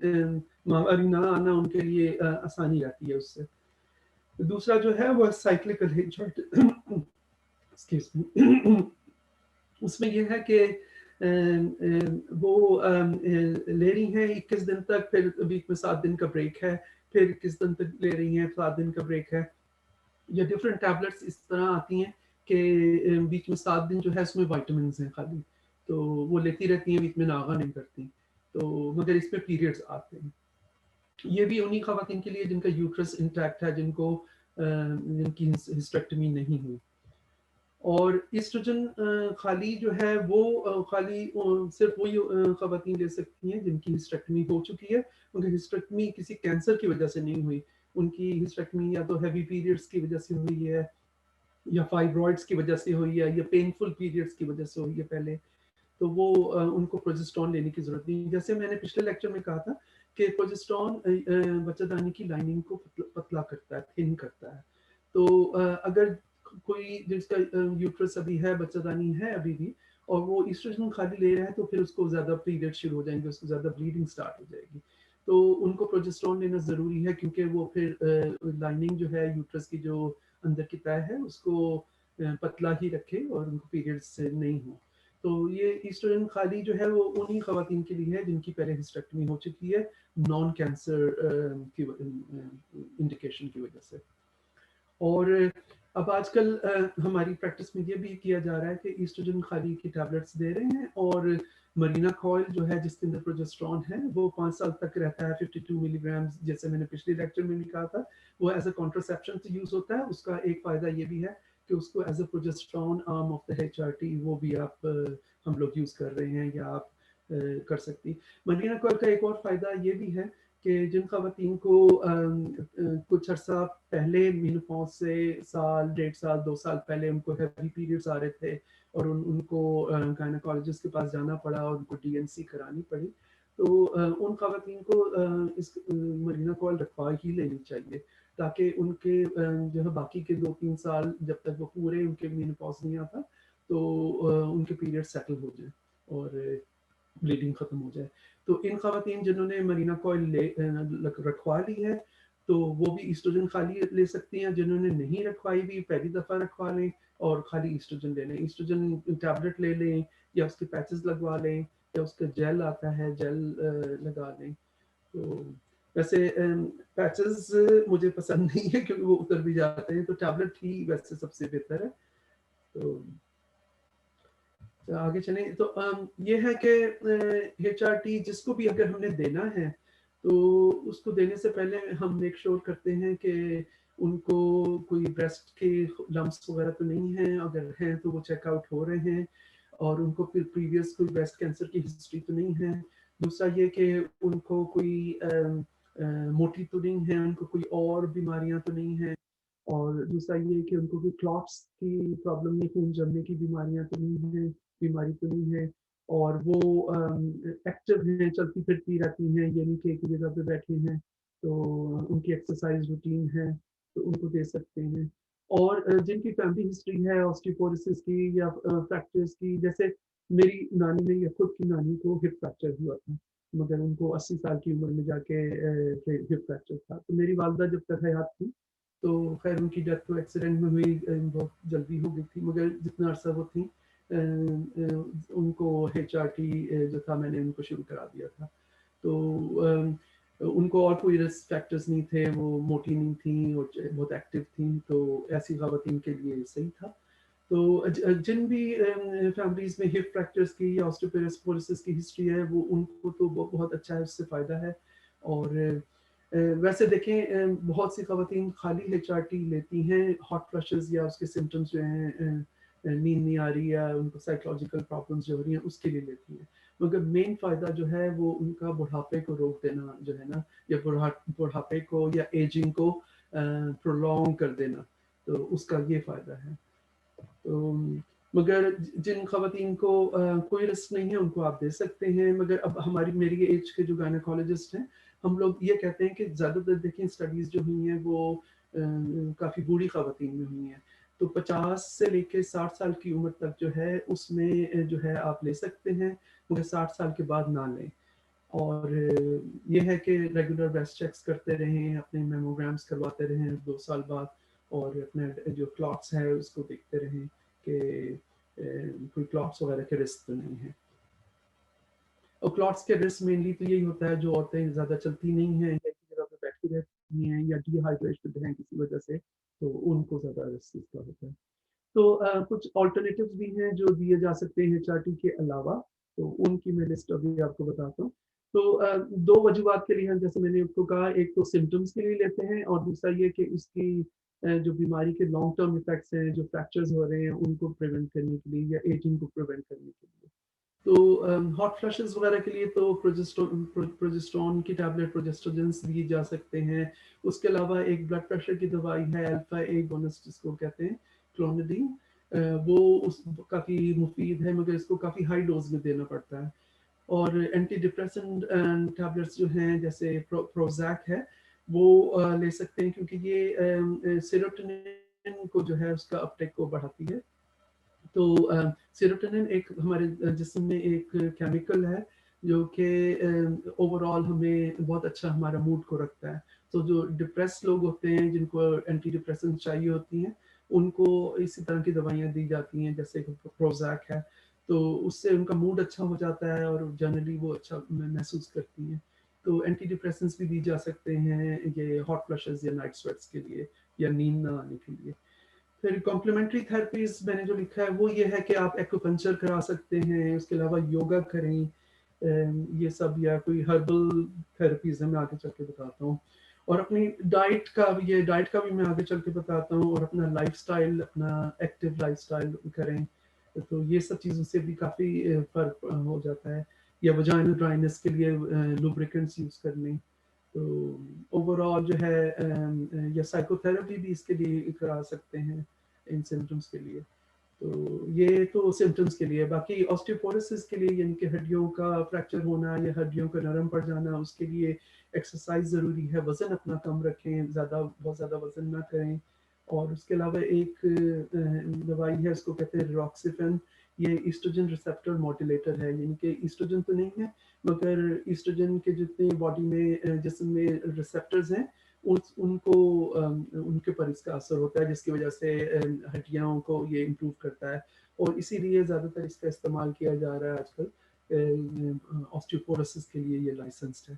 ماہواری نہ آنا ان کے لیے آسانی رہتی ہے اس سے. دوسرا جو ہے وہ سائیکلیکل اس میں یہ ہے کہ وہ لے رہی ہیں 21 دن تک، پھر ویک میں 7 دن کا بریک ہے، پھر 21 دن تک لے رہی ہیں، 7 دن کا بریک ہے. یا ڈفرینٹ ٹیبلٹس اس طرح آتی ہیں کہ ویک میں 7 دن جو ہے اس میں وائٹامنس ہیں خالی، تو وہ لیتی رہتی ہیں، ویک میں ناغہ نہیں کرتی، تو مگر اس میں پیریڈز آتے ہیں. یہ بھی انہی خواتین کے لیے جن کا یوٹرس انٹیکٹ ہے، جن کی ہسٹریکٹمی نہیں ہوئی. اور ایسٹروجن خالی جو ہے وہ خالی صرف وہی خواتین لے سکتی ہیں جن کی ہسٹریکٹمی ہو چکی ہے، مگر ہسٹریکٹمی کسی کینسر کی وجہ سے نہیں ہوئی. ان کی ہسٹریکٹمی یا تو ہیوی پیریڈز کی وجہ سے ہوئی ہے، یا فائبرائڈز کی وجہ سے ہوئی ہے، یا پینفل پیریڈز کی وجہ سے ہوئی ہے پہلے، تو وہ ان کو پروجسٹرون لینے کی ضرورت نہیں. جیسے میں نے پچھلے لیکچر میں کہا تھا کہ پروجسٹرون بچہ دانی کی لائننگ کو پتلا کرتا ہے، تھن کرتا ہے. تو اگر کوئی جس کا یوٹرس ابھی ہے، بچہ دانی ہے ابھی بھی، اور وہ ایسٹروجن خالی لے رہا ہے، تو پھر اس کو زیادہ پیریڈ شروع ہو جائیں گے، اس کو زیادہ بلیڈنگ سٹارٹ ہو جائے گی. تو ان کو پروجسٹرون لینا ضروری ہے کیونکہ وہ پھر لائننگ جو ہے یوٹرس کی جو اندر کی تہہ ہے اس کو پتلا ہی رکھے اور ان کو پیریڈز سے نہیں ہو. تو یہ ایسٹروجن خالی جو ہے وہ انہی خواتین کے لیے ہے جن کی پہلے ہسٹریکٹمی ہو چکی ہے نان کینسر کی انڈیکیشن کی وجہ سے. اور اب آج کل ہماری پریکٹس میں یہ بھی کیا جا رہا ہے کہ ایسٹروجن خالی کی ٹیبلٹس دے رہے ہیں، اور مرینا کوئل جو ہے جس کے اندر پروجسٹرون ہے وہ 5 سال تک رہتا ہے 52 ملی گرام، جیسے میں نے پچھلے لیکچر میں بھی کہا تھا، وہ ایز اے کانٹراسیپشن سے یوز ہوتا ہے. اس کا ایک فائدہ یہ بھی ہے کہ اس کو as a progesterone arm of the HRT وہ بھی آپ ہم لوگ یوز کر رہے ہیں یا آپ کر سکتی. مرینا کوئل کا ایک اور فائدہ یہ بھی ہے کہ جن خواتین کو کچھ عرصہ پہلے مینوپاز سے سال 1.5 سال 2 سال پہلے ان کو ہیوی پیریڈز آ رہے تھے اور ان کو گائنیکالوجسٹ کے پاس جانا پڑا اور ان کو DNC کرانی پڑی، تو ان خواتین کو اس مرینا کوئل رکھوا ہی لینی چاہیے تاکہ ان کے جو ہے باقی کے 2-3 سال جب تک وہ پورے ان کے مینوپاز نہیں آتا تو ان کے پیریڈ سیٹل ہو جائیں اور بلیڈنگ ختم ہو جائے. تو ان خواتین جنہوں نے مرینا کوئل رکھوا لی ہے تو وہ بھی ایسٹروجن خالی لے سکتی ہیں. جنہوں نے نہیں رکھوائی بھی پہلی دفعہ رکھوا لیں اور خالی ایسٹروجن لے لیں، ایسٹروجن ٹیبلٹ لے لیں یا اس کے پیچز لگوا لیں یا اس کا جیل آتا ہے جیل لگا لیں. تو ویسے پیچز مجھے پسند نہیں ہے کیونکہ وہ اتر بھی جاتے ہیں، تو ٹیبلٹ ہی ویسے سب سے بہتر ہے. تو آگے چلیں. تو یہ ہے کہ HRT جس کو بھی اگر ہم نے دینا ہے تو اس کو دینے سے پہلے ہم میک شور کرتے ہیں کہ ان کو کوئی بریسٹ کے لمپس وغیرہ تو نہیں ہیں، اگر ہیں تو وہ چیک آؤٹ ہو رہے ہیں، اور ان کو پھر پریویس کوئی بریسٹ کینسر کی ہسٹری تو نہیں ہے. دوسرا یہ کہ ان کو کوئی موٹی تو نہیں ہے، ان کو کوئی اور بیماریاں تو نہیں ہیں، اور دوسرا یہ کہ ان کو کوئی کلوٹس کی پرابلم نہیں، خون جمنے کی بیماریاں تو نہیں ہیں، بیماری تو نہیں ہے، اور وہ ایکٹیو ہیں، چلتی پھرتی رہتی ہیں، یعنی کہ ایک جگہ پہ بیٹھے ہیں، تو ان کی ایکسرسائز روٹین ہے تو ان کو دے سکتے ہیں. اور جن کی فیملی ہسٹری ہے آسٹیوپوروسس کی یا فریکچرز کی، جیسے میری نانی نے یا خود کی نانی کو ہپ فریکچر ہوا تھا مگر ان کو 80 سال کی عمر میں جا کے ہپ فریکچر تھا. تو میری والدہ جب تک حیات تھی تو خیر ان کی ڈیتھ تو ایکسیڈنٹ میں ہوئی، بہت جلدی ہو گئی تھی، مگر جتنا عرصہ وہ تھی ان کو HRT جو تھا میں نے ان کو شروع کرا دیا تھا. تو ان کو اور کوئی رسک فیکٹرز نہیں تھے، وہ موٹی نہیں تھیں اور بہت ایکٹیو تھیں، تو ایسی خواتین کے لیے صحیح تھا. تو جن بھی فیملیز میں ہپ فریکچرز کی یا آسٹیوپوروسس کی ہسٹری ہے وہ ان کو تو بہت اچھا ہے، اس سے فائدہ ہے. اور ویسے دیکھیں بہت سی خواتین خالی HRT لیتی ہیں ہاٹ فلشز یا اس کے سمٹمز جو ہیں نیند نہیں آ رہی یا ان کو سائیکولوجیکل پرابلمس جو ہو رہی ہیں اس کے لیے لیتی ہیں، مگر مین فائدہ جو ہے وہ ان کا بڑھاپے کو روک دینا جو ہے نا، یا بڑھاپے کو یا ایجنگ کو پرولونگ کر دینا، تو اس کا یہ فائدہ ہے۔ تو مگر جن خواتین کو کوئی رسک نہیں ہے ان کو آپ دے سکتے ہیں، مگر اب میری ایج کے جو گائنیکالوجسٹ ہیں ہم لوگ یہ کہتے ہیں کہ زیادہ تر دیکھیں اسٹڈیز جو ہوئی ہیں وہ کافی بوڑھی خواتین میں ہوئی ہیں، تو 50 سے لے کے 60 سال کی عمر تک جو ہے اس میں جو ہے آپ لے سکتے ہیں، مگر 60 سال کے بعد نہ لیں۔ اور یہ ہے کہ ریگولر بریسٹ چیکس کرتے رہیں، اپنے میموگرامس کرواتے رہیں 2 سال بعد، اور اپنے جو کلاٹس ہے اس کو دیکھتے رہیں کہ کوئی کلاٹس وغیرہ کے رسک تو نہیں ہے۔ اور کلاٹس کے رسک مینلی تو یہی ہوتا ہے جو عورتیں زیادہ چلتی نہیں ہیں، ایک جگہ پہ بیٹھی رہتی ہیں یا ڈی ہائیڈریشن ہیں کسی وجہ سے، تو ان کو زیادہ رسک اس کا ہوتا ہے۔ تو کچھ آلٹرنیٹیوز بھی ہیں جو دیے جا سکتے ہیں HRT کے علاوہ، تو ان کی میں لسٹ ابھی آپ کو بتاتا ہوں۔ تو 2 وجوہات کے لیے ہیں، جیسے میں نے آپ کو کہا، ایک تو سمٹمز کے لیے لیتے ہیں، اور دوسرا یہ کہ اس کی جو بیماری کے لانگ ٹرم ایفیکٹس ہیں، جو فریکچرز ہو رہے ہیں ان کو پریونٹ کرنے کے لیے یا ایجنگ کو پریونٹ کرنے کے لیے۔ تو ہاٹ فلشز وغیرہ کے لیے تو پروجسٹرون کی ٹیبلٹ پروجسٹوجنس دی جا سکتے ہیں۔ اس کے علاوہ ایک بلڈ پریشر کی دوائی ہے الفا اے گونس جس کو کہتے ہیں کلونیڈین، وہ کافی مفید ہے مگر اس کو کافی ہائی ڈوز میں دینا پڑتا ہے۔ اور اینٹی ڈپریسنٹ ٹیبلٹس جو ہیں جیسے پروزیک ہے وہ لے سکتے ہیں، کیونکہ یہ سیروٹونین کو جو ہے اس کا اپٹیک کو بڑھاتی ہے۔ تو سیروٹونین ایک ہمارے جسم میں ایک کیمیکل ہے جو کہ اوور آل ہمیں بہت اچھا ہمارا موڈ کو رکھتا ہے۔ تو جو ڈپریس لوگ ہوتے ہیں جن کو اینٹی ڈپریسنٹ چاہیے ہوتی ہیں ان کو اسی طرح کی دوائیاں دی جاتی ہیں جیسے پروزیک ہے، تو اس سے ان کا موڈ اچھا ہو جاتا ہے اور جنرلی وہ اچھا محسوس کرتی ہیں۔ تو اینٹی ڈپریسنٹس بھی دی جا سکتے ہیں یہ ہاٹ فلشز یا نائٹ سویٹس کے لیے یا نیند نہ آنے کے لیے۔ پھر کمپلیمنٹری تھراپیز میں نے جو لکھا ہے وہ یہ ہے کہ آپ ایکوپنچر کرا سکتے ہیں، اس کے علاوہ یوگا کریں، یہ سب، یا کوئی ہربل تھراپیز ہے میں آگے چل کے بتاتا ہوں۔ اور اپنی ڈائٹ کا بھی میں آگے چل کے بتاتا ہوں، اور اپنا لائف سٹائل، اپنا ایکٹیو لائف سٹائل کریں، تو یہ سب چیزوں سے بھی کافی فرق ہو جاتا ہے۔ یا وجائنل ڈرائنس کے لیے لوبریکنٹس یوز کرنے، تو اوور آل جو ہے یا سائیکو تھراپی بھی اس کے لیے کرا سکتے ہیں ان سمٹمس کے لیے۔ تو یہ تو سمٹمس کے لیے، باقی آسٹیوپوروسس کے لیے یعنی کہ ہڈیوں کا فریکچر ہونا یا ہڈیوں کا نرم پڑ جانا، اس کے لیے ایکسرسائز ضروری ہے، وزن اپنا کم رکھیں، بہت زیادہ وزن نہ کریں۔ اور اس کے علاوہ ایک دوائی ہے اس کو کہتے ہیں ریواکسیفن، یہ ایسٹروجن ریسپٹر موڈولیٹر ہے، یعنی کہ ایسٹروجن تو نہیں ہے مگر ایسٹروجن کے جتنے باڈی میں جسم میں ریسپٹرز ہیں ان کو ان کے پر اس کا اثر ہوتا ہے، جس کی وجہ سے ہڈیوں کو یہ امپروو کرتا ہے، اور اسی لیے زیادہ تر اس کا استعمال کیا جا رہا ہے آج کل آسٹیوپوروسس کے لیے، یہ لائسنسڈ ہے۔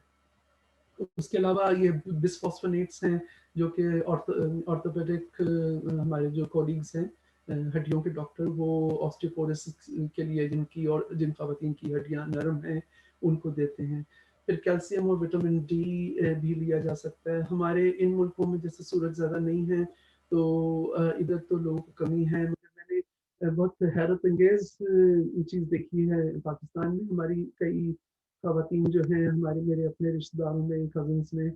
اس کے علاوہ یہ بسفاسفونیٹس ہیں جو کہ آرتھوپیڈک ہمارے جو کولیگز ہیں ہڈیوں کے ڈاکٹر، وہ آسٹیوپوروسس کے لیے جن خواتین کی ہڈیاں نرم ہیں ان کو دیتے ہیں۔ پھر کیلشیم اور وٹامن ڈی بھی لیا جا سکتا ہے۔ ہمارے ان ملکوں میں جیسے سورج زیادہ نہیں ہے تو ادھر تو لوگوں کو کمی ہے، مگر میں نے بہت حیرت انگیز چیز دیکھی ہے پاکستان میں، ہماری کئی خواتین جو ہیں میرے اپنے رشتہ داروں میں، کزنس میں،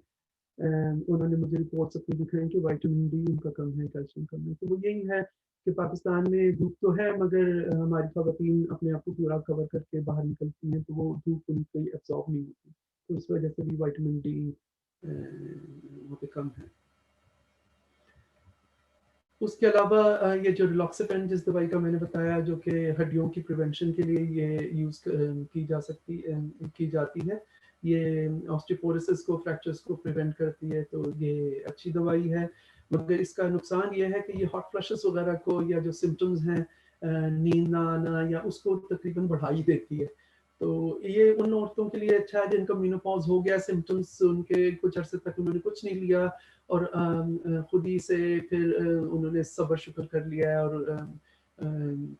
انہوں نے مجھے رپورٹس اپنی دکھائیں کہ وائٹامن ڈی ان کا کم ہے، کیلشیم کم ہے۔ تو وہ یہی ہے کہ پاکستان میں دھوپ تو ہے مگر ہماری خواتین اپنے آپ کو پورا کور کر کے باہر نکلتی ہیں تو وہ دھوپ ان کی ایبزارب نہیں ہوتی، تو اس وجہ سے بھی وائٹامن ڈی وہاں پہ کم ہے۔ اس کے علاوہ یہ جو ریلاکسیفن جس دوائی کا میں نے بتایا جو کہ ہڈیوں کی پریونشن کے لیے یہ یوز کی جاتی ہے، یہ آسٹیوپوروسس کو، فریکچرز کو پریونٹ کرتی ہے، تو یہ اچھی دوائی ہے، مگر اس کا نقصان یہ ہے کہ یہ ہاٹ فلشز وغیرہ کو یا جو سمٹمز ہیں نیند نہ آنا یا اس کو تقریباً بڑھا ہی دیتی ہے۔ تو یہ ان عورتوں کے لیے اچھا ہے جن کا مینوپاز ہو گیا، سمٹمز ان کے کچھ عرصے تک انہوں نے کچھ نہیں لیا اور خود ہی سے پھر انہوں نے صبر شکر کر لیا اور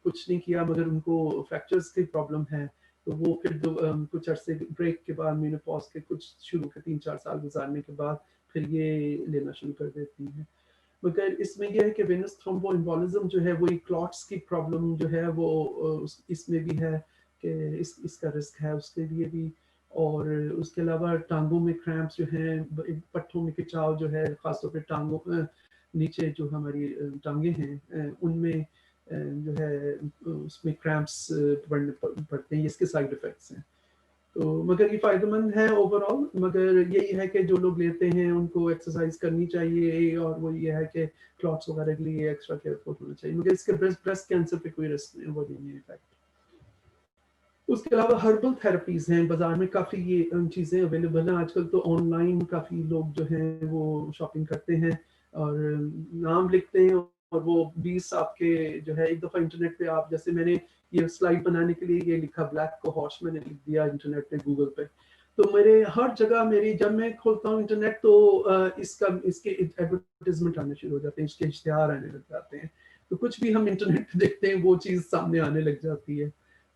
کچھ نہیں کیا، مگر ان کو فریکچرز کی پرابلم ہے تو وہ پھر کچھ عرصے بریک کے بعد مینوپاز کے کچھ شروع کے 3-4 سال گزارنے کے بعد پھر یہ لینا شروع کر دیتی ہیں. مگر اس میں یہ ہے کہ وینس تھرومبو امبولزم جو ہے وہ کلاٹس کی پرابلم جو ہے وہ اس میں بھی ہے کہ اس کا رسک ہے اس کے لیے بھی. اور اس کے علاوہ ٹانگوں میں کریمپس جو ہیں, پٹھوں میں کھچاؤ جو ہے, خاص طور پہ ٹانگوں نیچے جو ہماری ٹانگیں ہیں ان میں جو ہے اس میں کریمپس پڑتے ہیں. اس کے سائیڈ افیکٹس ہیں. تو مگر یہ فائدہ مند ہے اوور آل. مگر یہی ہے کہ جو لوگ لیتے ہیں ان کو ایکسرسائز کرنی چاہیے, اور وہ یہ ہے کہ کلاٹس وغیرہ کے لیے ایکسٹرا کیئرفل ہونا چاہیے. مگر اس کے بریسٹ کینسر پہ کوئی رسک نہیں, وہ نہیں ہے افیکٹ. اس کے علاوہ ہربل تھراپیز ہیں بازار میں, کافی یہ چیزیں اویلیبل ہیں آج کل. تو آن لائن کافی لوگ جو ہیں وہ شاپنگ کرتے ہیں اور نام لکھتے ہیں, اور وہ 20 آپ کے جو ہے ایک دفعہ انٹرنیٹ پہ آپ, جیسے میں نے یہ سلائڈ بنانے کے لیے یہ لکھا بلیک کوہارس, میں نے لکھ دیا انٹرنیٹ پہ گوگل پہ. تو میرے ہر جگہ میری جب میں کھولتا ہوں انٹرنیٹ تو اس کے ایڈورٹیزمنٹ آنے شروع ہو جاتے ہیں, اس کے اشتہار آنے لگ جاتے ہیں. تو کچھ بھی ہم انٹرنیٹ پہ دیکھتے ہیں وہ چیز سامنے آنے لگ جاتی ہے.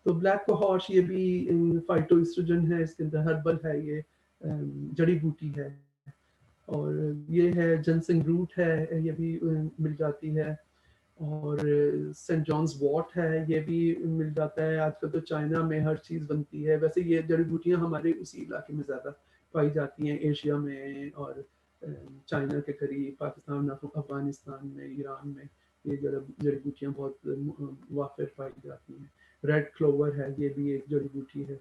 تو بلیک کوہارس یہ بھی فائٹو ایسٹروجن ہے, اس کے اندر ہربل ہے, یہ جڑی بوٹی ہے. اور یہ ہے جنسنگ روٹ ہے, یہ بھی مل جاتی ہے. اور سینٹ جانز واٹ ہے, یہ بھی مل جاتا ہے. آج کل تو چائنا میں ہر چیز بنتی ہے. ویسے یہ جڑی بوٹیاں ہمارے اسی علاقے میں زیادہ پائی جاتی ہیں, ایشیا میں اور چائنا کے قریب, پاکستان, افغانستان میں, ایران میں یہ جڑی بوٹیاں بہت وافر پائی جاتی ہیں. ریڈ کلوور ہے, یہ بھی ایک جڑی بوٹی ہے.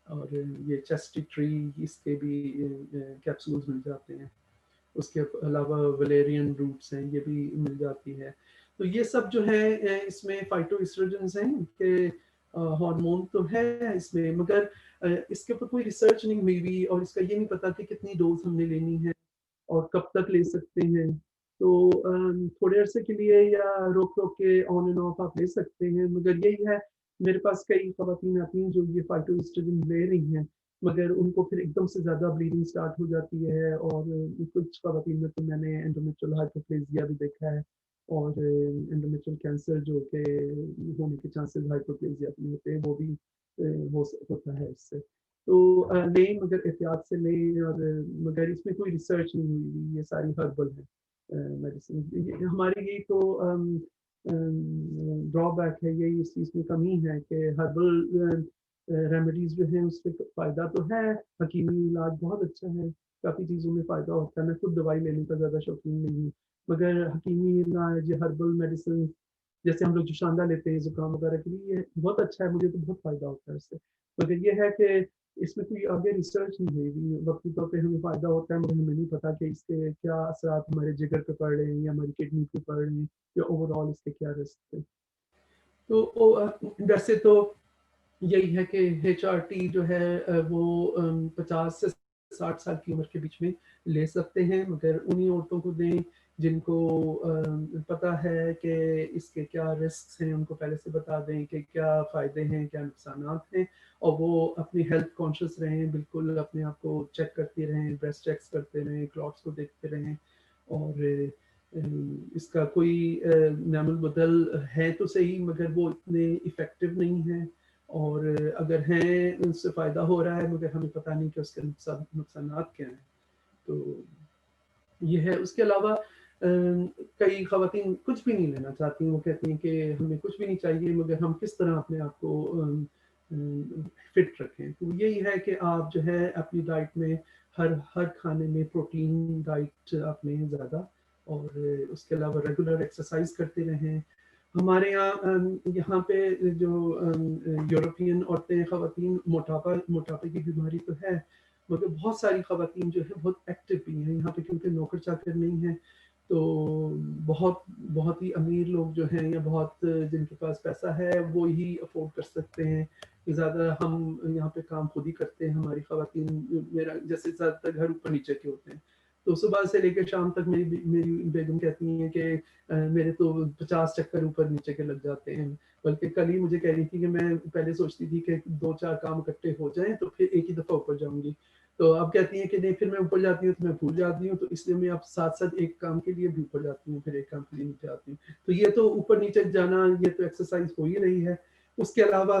اور یہ چیسٹی ٹری, اس کے بھی کیپسولز مل جاتے ہیں. اس کے علاوہ ولیرین روٹس ہیں, یہ بھی مل جاتی ہے. تو یہ سب جو ہے اس میں فائٹو ایسٹروجنز ہیں کہ ہارمون تو ہے اس میں, مگر اس کے اوپر کوئی ریسرچ نہیں ہوئی ہوئی, اور اس کا یہ نہیں پتا کہ کتنی ڈوز ہم نے لینی ہے اور کب تک لے سکتے ہیں. تو تھوڑے عرصے کے لیے یا روک کے آن اینڈ آف آپ لے سکتے ہیں. مگر یہی ہے, میرے پاس کئی خواتین آتی ہیں جو یہ فائٹو ایسٹروجن لے رہی ہیں, مگر ان کو پھر ایک دم سے زیادہ بلیڈنگ سٹارٹ ہو جاتی ہے. اور کچھ خواتین میں تو میں نے انڈومیٹریل ہائپرپلیزیا بھی دیکھا ہے, اور انڈومیٹریل کینسر جو کہ ہونے کے چانسز ہائپرپلیزیا میں ہوتے ہیں, وہ بھی ہوتا ہے اس سے. تو لیں مگر احتیاط سے لیں. اور مگر اس میں کوئی ریسرچ نہیں ہوئی ہوئی, یہ ساری ہربل ہے میڈیسن. ہماری یہ تو ڈرا بیک ہے, یہی اس چیز میں کمی ہے کہ ہربل ریمیڈیز جو ہیں اس پہ فائدہ تو ہے, حکیمی علاج بہت اچھا ہے, کافی چیزوں میں فائدہ ہوتا ہے. میں خود دوائی لینے کا زیادہ شوقین نہیں ہوں, مگر حکیمی علاج ہربل میڈیسن جیسے ہم لوگ جوشاندہ لیتے ہیں زکام وغیرہ کے لیے, یہ بہت اچھا ہے, مجھے تو بہت فائدہ ہوتا ہے اس سے. مگر یہ ہے کہ اس میں کوئی آگے ریسرچ نہیں ہوئی ہوئی. وقتی طور پہ ہمیں فائدہ ہوتا ہے مگر ہمیں نہیں پتا کہ اس کے کیا اثرات ہمارے جگر پہ پڑ رہے ہیں یا ہماری کڈنی پہ پڑ رہے ہیں, یا اوور آل اس کے کیا رسک ہے. تو ویسے تو یہی ہے کہ HRT جو ہے وہ 50 سے 60 سال کی عمر کے بیچ میں لے سکتے ہیں, مگر انہی عورتوں کو دیں جن کو پتہ ہے کہ اس کے کیا رسکس ہیں, ان کو پہلے سے بتا دیں کہ کیا فائدے ہیں کیا نقصانات ہیں, اور وہ اپنی ہیلتھ کانشیس رہیں, بالکل اپنے آپ کو چیک کرتے رہیں, بریسٹ چیکس کرتے رہیں, کلاٹس کو دیکھتے رہیں. اور اس کا کوئی نعم البدل ہے تو صحیح, مگر وہ اتنے افیکٹو نہیں ہیں. اور اگر ہیں ان سے فائدہ ہو رہا ہے, مگر ہمیں پتہ نہیں کہ اس کے نقصانات کیا ہیں. تو یہ ہے. اس کے علاوہ کئی خواتین کچھ بھی نہیں لینا چاہتی ہیں, وہ کہتی ہیں کہ ہمیں کچھ بھی نہیں چاہیے, مگر ہم کس طرح اپنے آپ کو فٹ رکھیں. تو یہی ہے کہ آپ جو ہے اپنی ڈائٹ میں ہر کھانے میں پروٹین ڈائٹ آپ لیں زیادہ, اور اس کے علاوہ ریگولر ایکسرسائز کرتے رہیں. ہمارے یہاں پہ جو یورپین عورتیں خواتین موٹاپے کی بیماری تو ہے, مگر بہت ساری خواتین جو ہے بہت ایکٹیو بھی ہیں یہاں پہ, کیونکہ نوکر چاکر نہیں ہیں. تو بہت ہی امیر لوگ جو ہیں یا بہت جن کے پاس پیسہ ہے وہ ہی افورڈ کر سکتے ہیں. زیادہ ہم یہاں پہ کام خود ہی کرتے ہیں, ہماری خواتین میرا جیسے زیادہ تر گھر اوپر نیچے کے ہوتے ہیں. تو صبح سے لے کے شام تک میری بیگم کہتی ہیں کہ میرے تو 50 چکر اوپر نیچے کے لگ جاتے ہیں. بلکہ کل ہی مجھے کہہ رہی تھی کہ میں پہلے سوچتی تھی کہ 2-4 کام اکٹھے ہو جائیں تو پھر ایک ہی دفعہ اوپر جاؤں گی, تو اب کہتی ہیں کہ نہیں, پھر میں اوپر جاتی ہوں تو میں بھول جاتی ہوں, تو اس لیے میں اب ساتھ ایک کام کے لیے بھی اوپر جاتی ہوں, پھر ایک کام کے لیے نیچے آتی ہوں. تو یہ تو اوپر نیچے جانا, یہ تو ایکسرسائز ہو ہی رہی ہے. اس کے علاوہ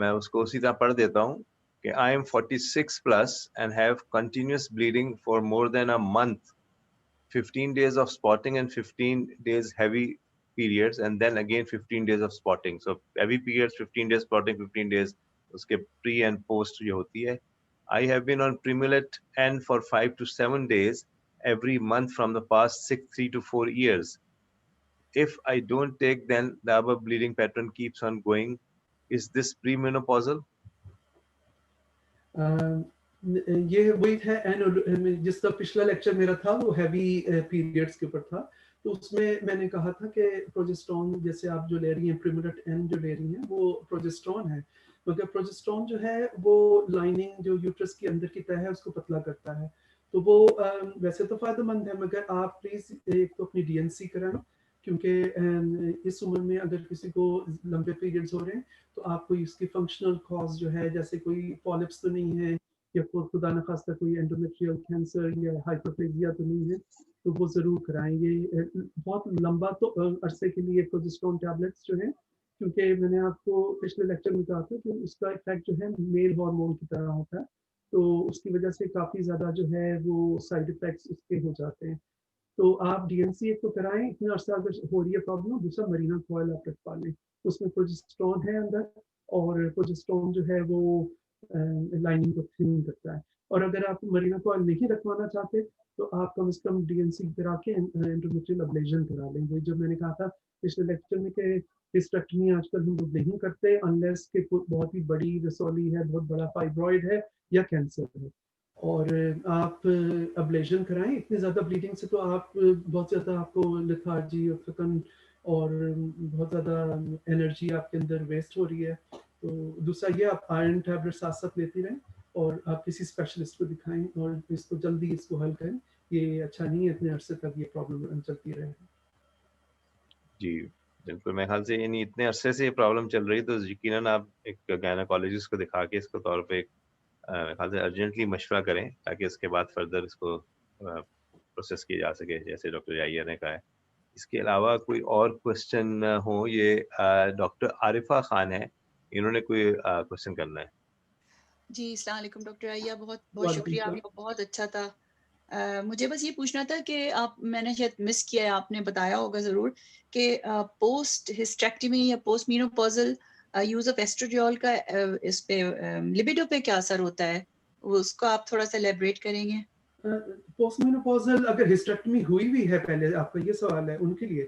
میں اس کو اسی طرح پڑھ دیتا ہوں کہ I am 46 plus and have continuous bleeding for more than a month, 15 days of spotting and 15 days heavy periods, and then again 15 days of spotting. So heavy periods 15 days, spotting 15 days, uske pre and post jo hoti hai. I have been on Primulet N for 5 to 7 days every month from the past 3 to 4 years. If I don't take, then the above bleeding pattern keeps on going. Is this premenopausal? یہ وہی ہے جس کا پچھلا lecture میرا تھا وہ heavy periods کے اوپر تھا. تو اس میں نے کہا تھا کہ پروجسٹرون جیسے آپ جو لے رہی ہیں پریمولٹ این جو لے رہی ہیں وہ پروجسٹرون ہے, مگر پروجسٹرون جو ہے وہ لائننگ جو یوٹرس کے اندر کی تہ ہے اس کو پتلا کرتا ہے. تو وہ ویسے تو فائدہ مند ہے, مگر آپ پلیز ایک تو اپنی ڈی این سی کرائیں, کیونکہ اس عمر میں اگر کسی کو لمبے پیریڈز ہو رہے ہیں تو آپ کو اس کی فنکشنل کاز جو ہے جیسے کوئی پالپس تو نہیں ہے یا خدا نخواستہ کوئی انڈومیٹریل کینسر یا ہائپرپلیزیا تو نہیں ہے, تو وہ ضرور کرائیں. یہ بہت لمبا تو عرصے کے لیے پروجسٹرون ٹیبلٹس جو ہیں, کیونکہ میں نے آپ کو پچھلے لیکچر میں کہا تھا کہ اس کا افیکٹ جو ہے میل ہارمون کی طرح ہوتا ہے, تو اس کی وجہ سے کافی زیادہ جو ہے وہ سائڈ افیکٹس اس کے ہو جاتے ہیں. تو آپ ڈی این سی ایک تو کرائیں اتنا عرصہ اگر ہو رہی ہے پرابلم, دوسرا مرینا کوائل آپ رکھوا لیں, اس میں پروجسٹرون ہے اندر, اور پروجسٹرون جو ہے وہ لائننگ کو تھن کرتا ہے. اور اگر آپ مرینا کوائل نہیں رکھوانا چاہتے تو آپ کم از کم ڈی این سی کرا کے انڈومیٹریل ابلیشن کرا لیں. وہی جو میں نے کہا تھا پچھلے لیکچر میں کہ ہسٹریکٹمی آج کل ہم لوگ نہیں کرتے انلیس کہ بہت ہی بڑی رسولی ہے, بہت بڑا فائبرائڈ ہے یا کینسر ہے, اور آپ ابلیشن کرائیں. اتنی زیادہ بلیڈنگ سے تو آپ بہت زیادہ آپ کو لیتھارجی اور تھکن اور بہت زیادہ انرجی آپ کے اندر ویسٹ ہو رہی ہے. تو دوسرا یہ آپ آئرن ٹیبلٹ ساتھ ساتھ لیتی رہیں اور آپ کسی اسپیشلسٹ کو دکھائیں اور اس کو جلدی اس کو حل کریں. یہ اچھا نہیں ہے اتنے عرصے تک یہ پرابلم چلتی رہے. جی بالکل, میرے خیال سے یعنی اتنے عرصے سے یہ پرابلم چل رہی تو یقیناً آپ ایک گائناکالوجسٹ کو دکھا کے اس کو طور پہ میرے خیال سے ارجنٹلی مشورہ کریں تاکہ اس کے بعد فردر اس کو پروسیس کیا جا سکے جیسے ڈاکٹر یحییٰ نے کہا ہے. اس کے علاوہ کوئی اور کوشچن ہو؟ یہ ڈاکٹر عارفہ خان ہے, انہوں نے کوئی کوشچن کرنا ہے. جی السلام علیکم ڈاکٹر یحییٰ, بہت بہت شکریہ, آپ کا بہت اچھا تھا. مجھے بس یہ پوچھنا تھا کہ آپ, میں نے شاید مس کیا ہے, آپ نے بتایا ہوگا ضرور کہ پوسٹ ہسٹریکٹمی یا پوسٹ مینوپوزل یوز آف ایسٹروڈیول کا اس پہ لبیڈو پہ کیا اثر ہوتا ہے, اس کو آپ تھوڑا سا ایلیبریٹ کریں گے؟ پوسٹ مینوپوزل اگر ہسٹریکٹمی ہوئی بھی ہے پہلے, آپ کا یہ سوال ہے ان کے لیے؟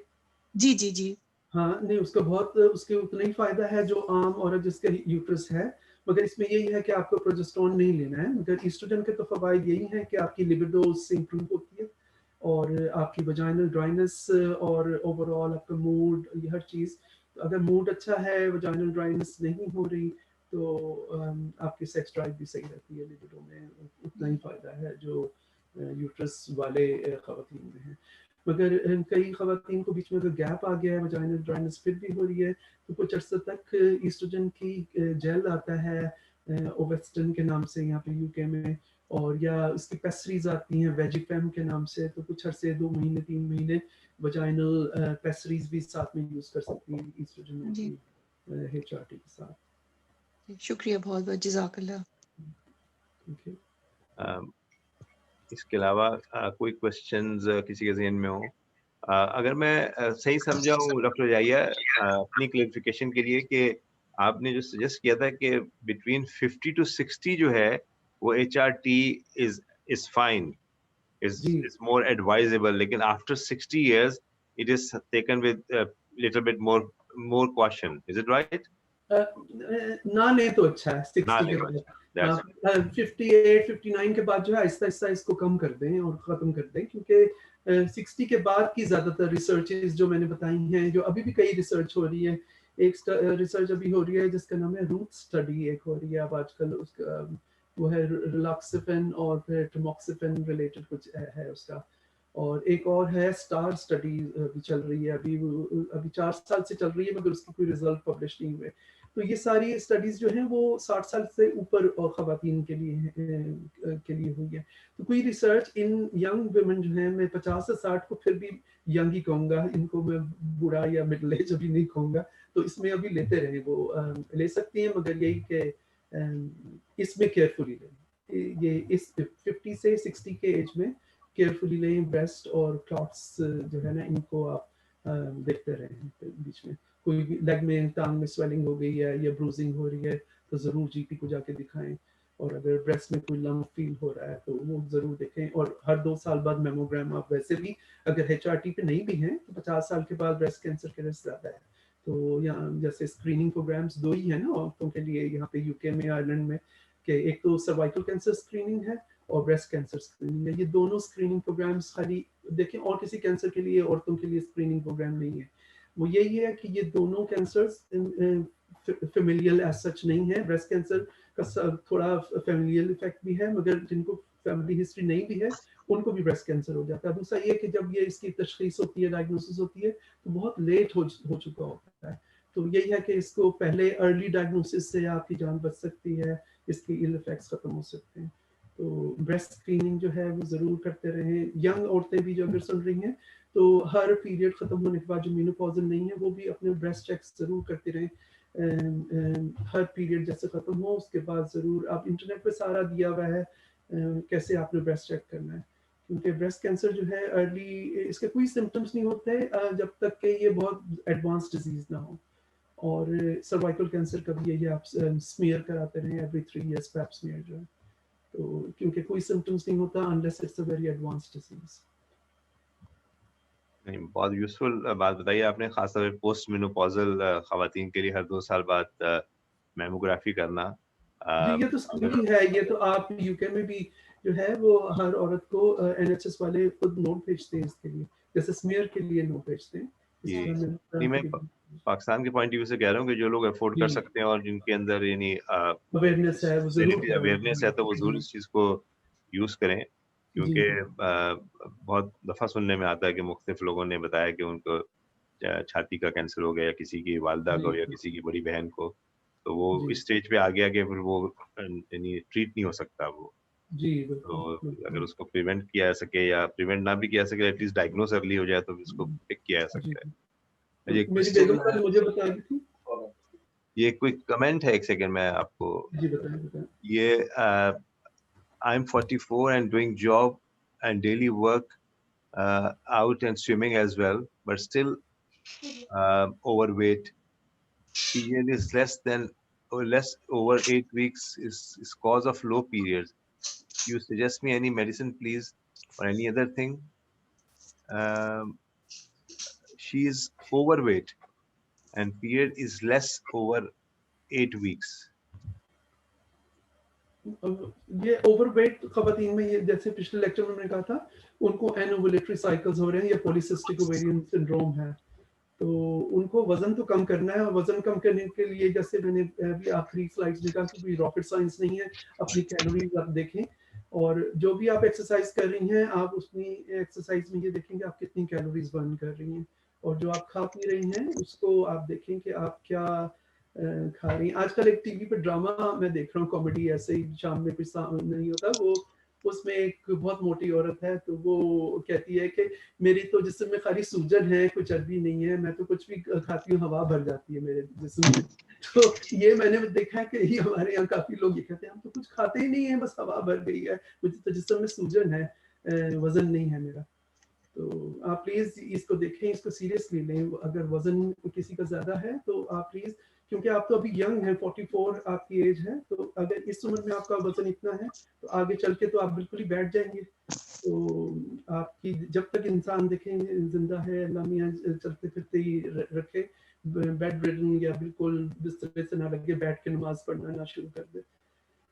جی جی جی ہاں نہیں, اس کا بہت اس کے اتنا ہی فائدہ ہے جو عام عورت جس کا یوٹرس ہے, مگر اس میں یہی ہے کہ آپ کو پروجسٹرون نہیں لینا ہے. مگر ایسٹروجن کے تو فوائد یہی ہیں کہ آپ کی لیبیڈو سے امپروو ہوتی ہے اور آپ کی وجائنل ڈرائنس اور اوور آل آپ کا موڈ, یہ ہر چیز. اگر موڈ اچھا ہے, وجائنل ڈرائنس نہیں ہو رہی, تو آپ کی سیکس ڈرائیو بھی صحیح رہتی ہے. لیبیڈو میں اتنا ہی فائدہ ہے جو یوٹرس والے خواتین میں ہے. مگر کئی خواتین کو بیچ میں اگر گیپ آ گیا ہے, وجائنل ڈرائنس پھر بھی ہو رہی ہے, تو کچھ عرصے تک ایسٹروجن کی جیل آتا ہے اوویسٹن کے نام سے یہاں پہ یو کے میں, اور یا اس کی پیسریز آتی ہیں ویجیفیم کے نام سے, تو کچھ عرصے 2 مہینے 3 مہینے وجائنل پیسریز بھی ساتھ میں یوز کر سکتی ہیں ایسٹروجن کی ایچ آر ٹی کے ساتھ. شکریہ بہت بہت, جزاک اللہ. اس کے علاوہ کوئی کوشچنز کسی کے ذہن میں ہوں؟ اگر میں صحیح سمجھا ہوں ڈاکٹر یحییٰ, اپنی کلیریفیکیشن کے لیے کہ آپ نے جو سجیسٹ کیا تھا کہ بٹوین 50 to 60 جو ہے وہ H R T is fine, is more advisable, لیکن after 60 years it is taken with a little bit more caution. Is it right? نہ نہیں تو اچھا ہے 60 کے بعد, 58 59 کے بعد جو ہے آہستہ آہستہ اس کو کم کر دیں اور ختم کر دیں, کیونکہ 60 کے بعد کی زیادہ تر ریسرچز جو میں نے بتائی ہیں, جو ابھی بھی کئی ریسرچ ہو رہی ہے. ایک ریسرچ ابھی ہو رہی ہے جس کا نام ہے روٹ اسٹڈی, ایک ہو رہی ہے اب آج کل, اس کا وہ ہے ریلاکسیفن اور پھر ٹیموکسیفن ریلیٹڈ کچھ ہے اس کا, اور ایک اور ہے اسٹار اسٹڈی بھی چل رہی ہے, ابھی 4 سال سے چل رہی ہے, مگر اس کی کوئی رزلٹ پبلش نہیں ہوئے. تو یہ ساری اسٹڈیز جو ہیں وہ 60 سال سے اوپر خواتین کے لیے ہوئی ہے. تو کوئی ریسرچ ان ینگ ویمن جو ہیں, میں 50 سے 60 کو پھر بھی ینگ ہی کہوں گا, ان کو میں بوڑھا یا مڈل ایج ابھی نہیں کہوں گا, تو اس میں ابھی لیتے رہیں, وہ لے سکتی ہیں, مگر یہی کہ اس میں کیئرفلی لیں, یہ اس 50 سے 60 کے ایج میں کیئرفلی لیں. بریسٹ اور کلاٹس جو ہے نا ان کو آپ دیکھتے رہیں, بیچ میں کوئی بھی لیگ میں ٹانگ میں سویلنگ ہو گئی ہے یا بروزنگ ہو رہی ہے تو ضرور جی پی کو جا کے دکھائیں, اور اگر بریسٹ میں کوئی لمپ فیل ہو رہا ہے تو وہ ضرور دیکھیں. اور ہر 2 سال بعد میموگرام, آپ ویسے بھی اگر ایچ آر ٹی پہ نہیں بھی ہیں تو 50 سال کے بعد بریسٹ کینسر کے رسک زیادہ ہے. تو یہاں جیسے اسکریننگ پروگرامس 2 ہی ہیں نا عورتوں کے لیے یہاں پہ یو کے میں, آئرلینڈ میں, کہ ایک تو سروائکل کینسر اسکریننگ ہے اور بریسٹ کینسر اسکریننگ ہے. یہ دونوں اسکریننگ پروگرامس خالی دیکھیں, اور کسی کینسر کے لیے عورتوں کے لیے اسکریننگ پروگرام نہیں ہے. وہ یہی ہے کہ یہ دونوں کینسرز فیملیل ایز سچ نہیں ہے. بریسٹ کینسر کا تھوڑا فیملیل افیکٹ بھی ہے, مگر جن کو فیملی ہسٹری نہیں بھی ہے ان کو بھی بریسٹ کینسر ہو جاتا ہے. دوسرا یہ کہ جب یہ اس کی تشخیص ہوتی ہے, ڈائگنوسس ہوتی ہے, تو بہت لیٹ ہو چکا ہوتا ہے. تو یہی ہے کہ اس کو پہلے ارلی ڈائگنوسس سے آپ کی جان بچ سکتی ہے, اس کی ایل افیکٹس ختم ہو سکتے ہیں. تو بریسٹ اسکریننگ جو ہے وہ ضرور کرتے رہیں. ینگ عورتیں بھی جو اگر سن رہی ہیں تو ہر پیریڈ ختم ہونے کے بعد جو مینوپازل نہیں ہے وہ بھی اپنے بریسٹ چیکس ضرور کرتے رہیں. ہر پیریڈ جیسے ختم ہو اس کے بعد ضرور, آپ انٹرنیٹ پہ سارا دیا ہوا ہے کیسے آپ نے بریسٹ چیک کرنا ہے, کیونکہ بریسٹ کینسر جو ہے ارلی, اس کے کوئی سمٹمس نہیں ہوتے جب تک کہ یہ بہت ایڈوانس ڈیزیز نہ ہو. اور سروائکل کینسر کا بھی یہ آپ سمیئر کراتے رہیں ایوری 3 ایئرس پیپ سمیئر جو ہے, تو کیونکہ کوئی سمٹمس نہیں ہوتا unless it's a very advance disease. بہت یوزفل بات بتائی آپ نے, خاص طور پہ پوسٹ مینوپازل خواتین کے لیے ہر 2 سال بعد میموگرافی کرنا. جی یہ تو اسکریننگ ہے, یہ تو آپ یو کے میں بھی جو ہے وہ ہر عورت کو این ایچ ایس والے خود نوٹ بھیجتے ہیں اس کے لیے, جیسے سمیئر کے لیے نوٹ بھیجتے ہیں. نہیں, میں پاکستان کے پوائنٹ آف ویو سے کہہ رہا ہوں کہ جو لوگ افورڈ کر سکتے ہیں اور جن کے اندر یعنی اویئرنیس ہے, وہ ضرور اویئرنیس ہے تو وہ ضرور اس چیز کو یوز کریں. کیونکہ بہت دفعہ سننے میں آتا ہے کہ مختلف لوگوں نے بتایا کہ ان کو چھاتی کا کینسر ہو گیا, یا کسی کی والدہ کو یا کسی کی بڑی بہن کو, تو وہ اس اسٹیج پہ آ گیا کہ پھر وہ یعنی ٹریٹ نہیں ہو سکتا وہ. تو اگر اس کو پریونٹ کیا جا سکے یا پریونٹ نہ بھی کیا سکے, ایٹ لیسٹ ڈائگنوز ارلی ہو جائے تو اس کو پک کیا جا سکتا ہے. یہ کوئی کمنٹ ہے, ایک سیکنڈ میں آپ کو یہ I'm 44 and doing job and daily work out and swimming as well, but still overweight. Period is less over 8 weeks is cause of low periods. You suggest me any medicine, please, or any other thing? She is overweight and period is less over 8 weeks. یہ over weight خواتین میں, یہ جیسے پچھلے lecture میں نے کہا تھا, ان کو اینوولیٹری سائیکلز ہو رہے ہیں یا پولیسسٹک اوویرین سنڈروم ہے, تو ان کو وزن تو کم کرنا ہے. اور وزن کم کرنے کے لیے جیسے میں نے ابھی آخری سلائڈز میں کہا کہ کوئی راکٹ سائنس نہیں ہے, اپنی کیلوریز آپ دیکھیں, اور جو بھی آپ ایکسرسائز کر رہی ہیں آپ اس میں ایکسرسائز میں یہ دیکھیں کہ آپ کتنی کیلوریز برن کر رہی ہیں, اور جو آپ کھا پی رہی ہیں اس کو آپ دیکھیں کہ آپ کیا کھا رہی ہیں. آج کل ایک ٹی وی پہ ڈرامہ میں دیکھ رہا ہوں, کامیڈی, ایسے ہی شام میں کچھ نہیں ہوتا, وہ اس میں ایک بہت موٹی عورت ہے تو وہ کہتی ہے کہ میری تو جسم میں خالی سوجن ہے, کوئی چربی نہیں ہے, میں تو کچھ بھی کھاتی ہوں ہوا بھر جاتی ہے میرے جسم میں. تو یہ میں نے دیکھا کہ یہ ہمارے یہاں کافی لوگ یہ کہتے ہیں ہم تو کچھ کھاتے ہی نہیں ہیں, بس ہوا بھر گئی ہے, مجھے تو جسم میں سوجن ہے, وزن نہیں ہے میرا. تو آپ پلیز اس کو دیکھیں, اس کو سیریسلی لیں. اگر وزن کسی کا زیادہ ہے تو آپ پلیز, کیونکہ آپ تو ابھی ینگ ہیں, 44 آپ کی ایج ہے, تو اگر اس عمر میں آپ کا وزن اتنا ہے تو آگے چل کے تو آپ بالکل ہی بیٹھ جائیں گے. تو آپ کی جب تک انسان دیکھیں زندہ ہے, اللہ میاں چلتے پھرتے ہی رکھے, بیڈ ریڈن یا بالکل بستر سے نہ لگے, بیٹھ کے نماز پڑھنا نہ شروع کر دے.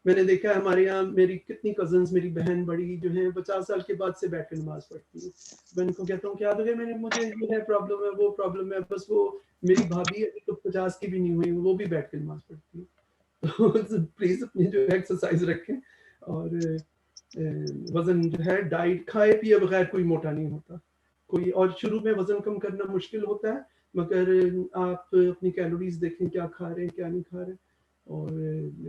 میں نے دیکھا ہے ہمارے یہاں میری کتنی کزنز, میری بہن بڑی جو ہیں 50 سال کے بعد سے بیٹھ کے نماز پڑھتی ہیں. میں ان کو کہتا ہوں کیا ہے, مجھے یہ ہے پرابلم ہے, وہ پرابلم ہے, بس وہ میری بھابھی ابھی تو 50 کی بھی نہیں ہوئی, وہ بھی بیٹھ کے نماز پڑھتی ہے. پلیز اپنی جو ایکسرسائز رکھیں, اور وزن جو ہے, ڈائٹ کھائے پیے بغیر کوئی موٹا نہیں ہوتا کوئی. اور شروع میں وزن کم کرنا مشکل ہوتا ہے, مگر آپ اپنی کیلوریز دیکھیں, کیا کھا رہے ہیں کیا نہیں کھا رہے. اور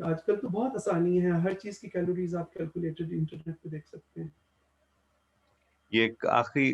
آج کل تو بہت آسانی ہے, ہر چیز کی کیلوریز آپ کیلکولیٹڈ انٹرنیٹ پہ دیکھ سکتے ہیں. یہ ایک آخری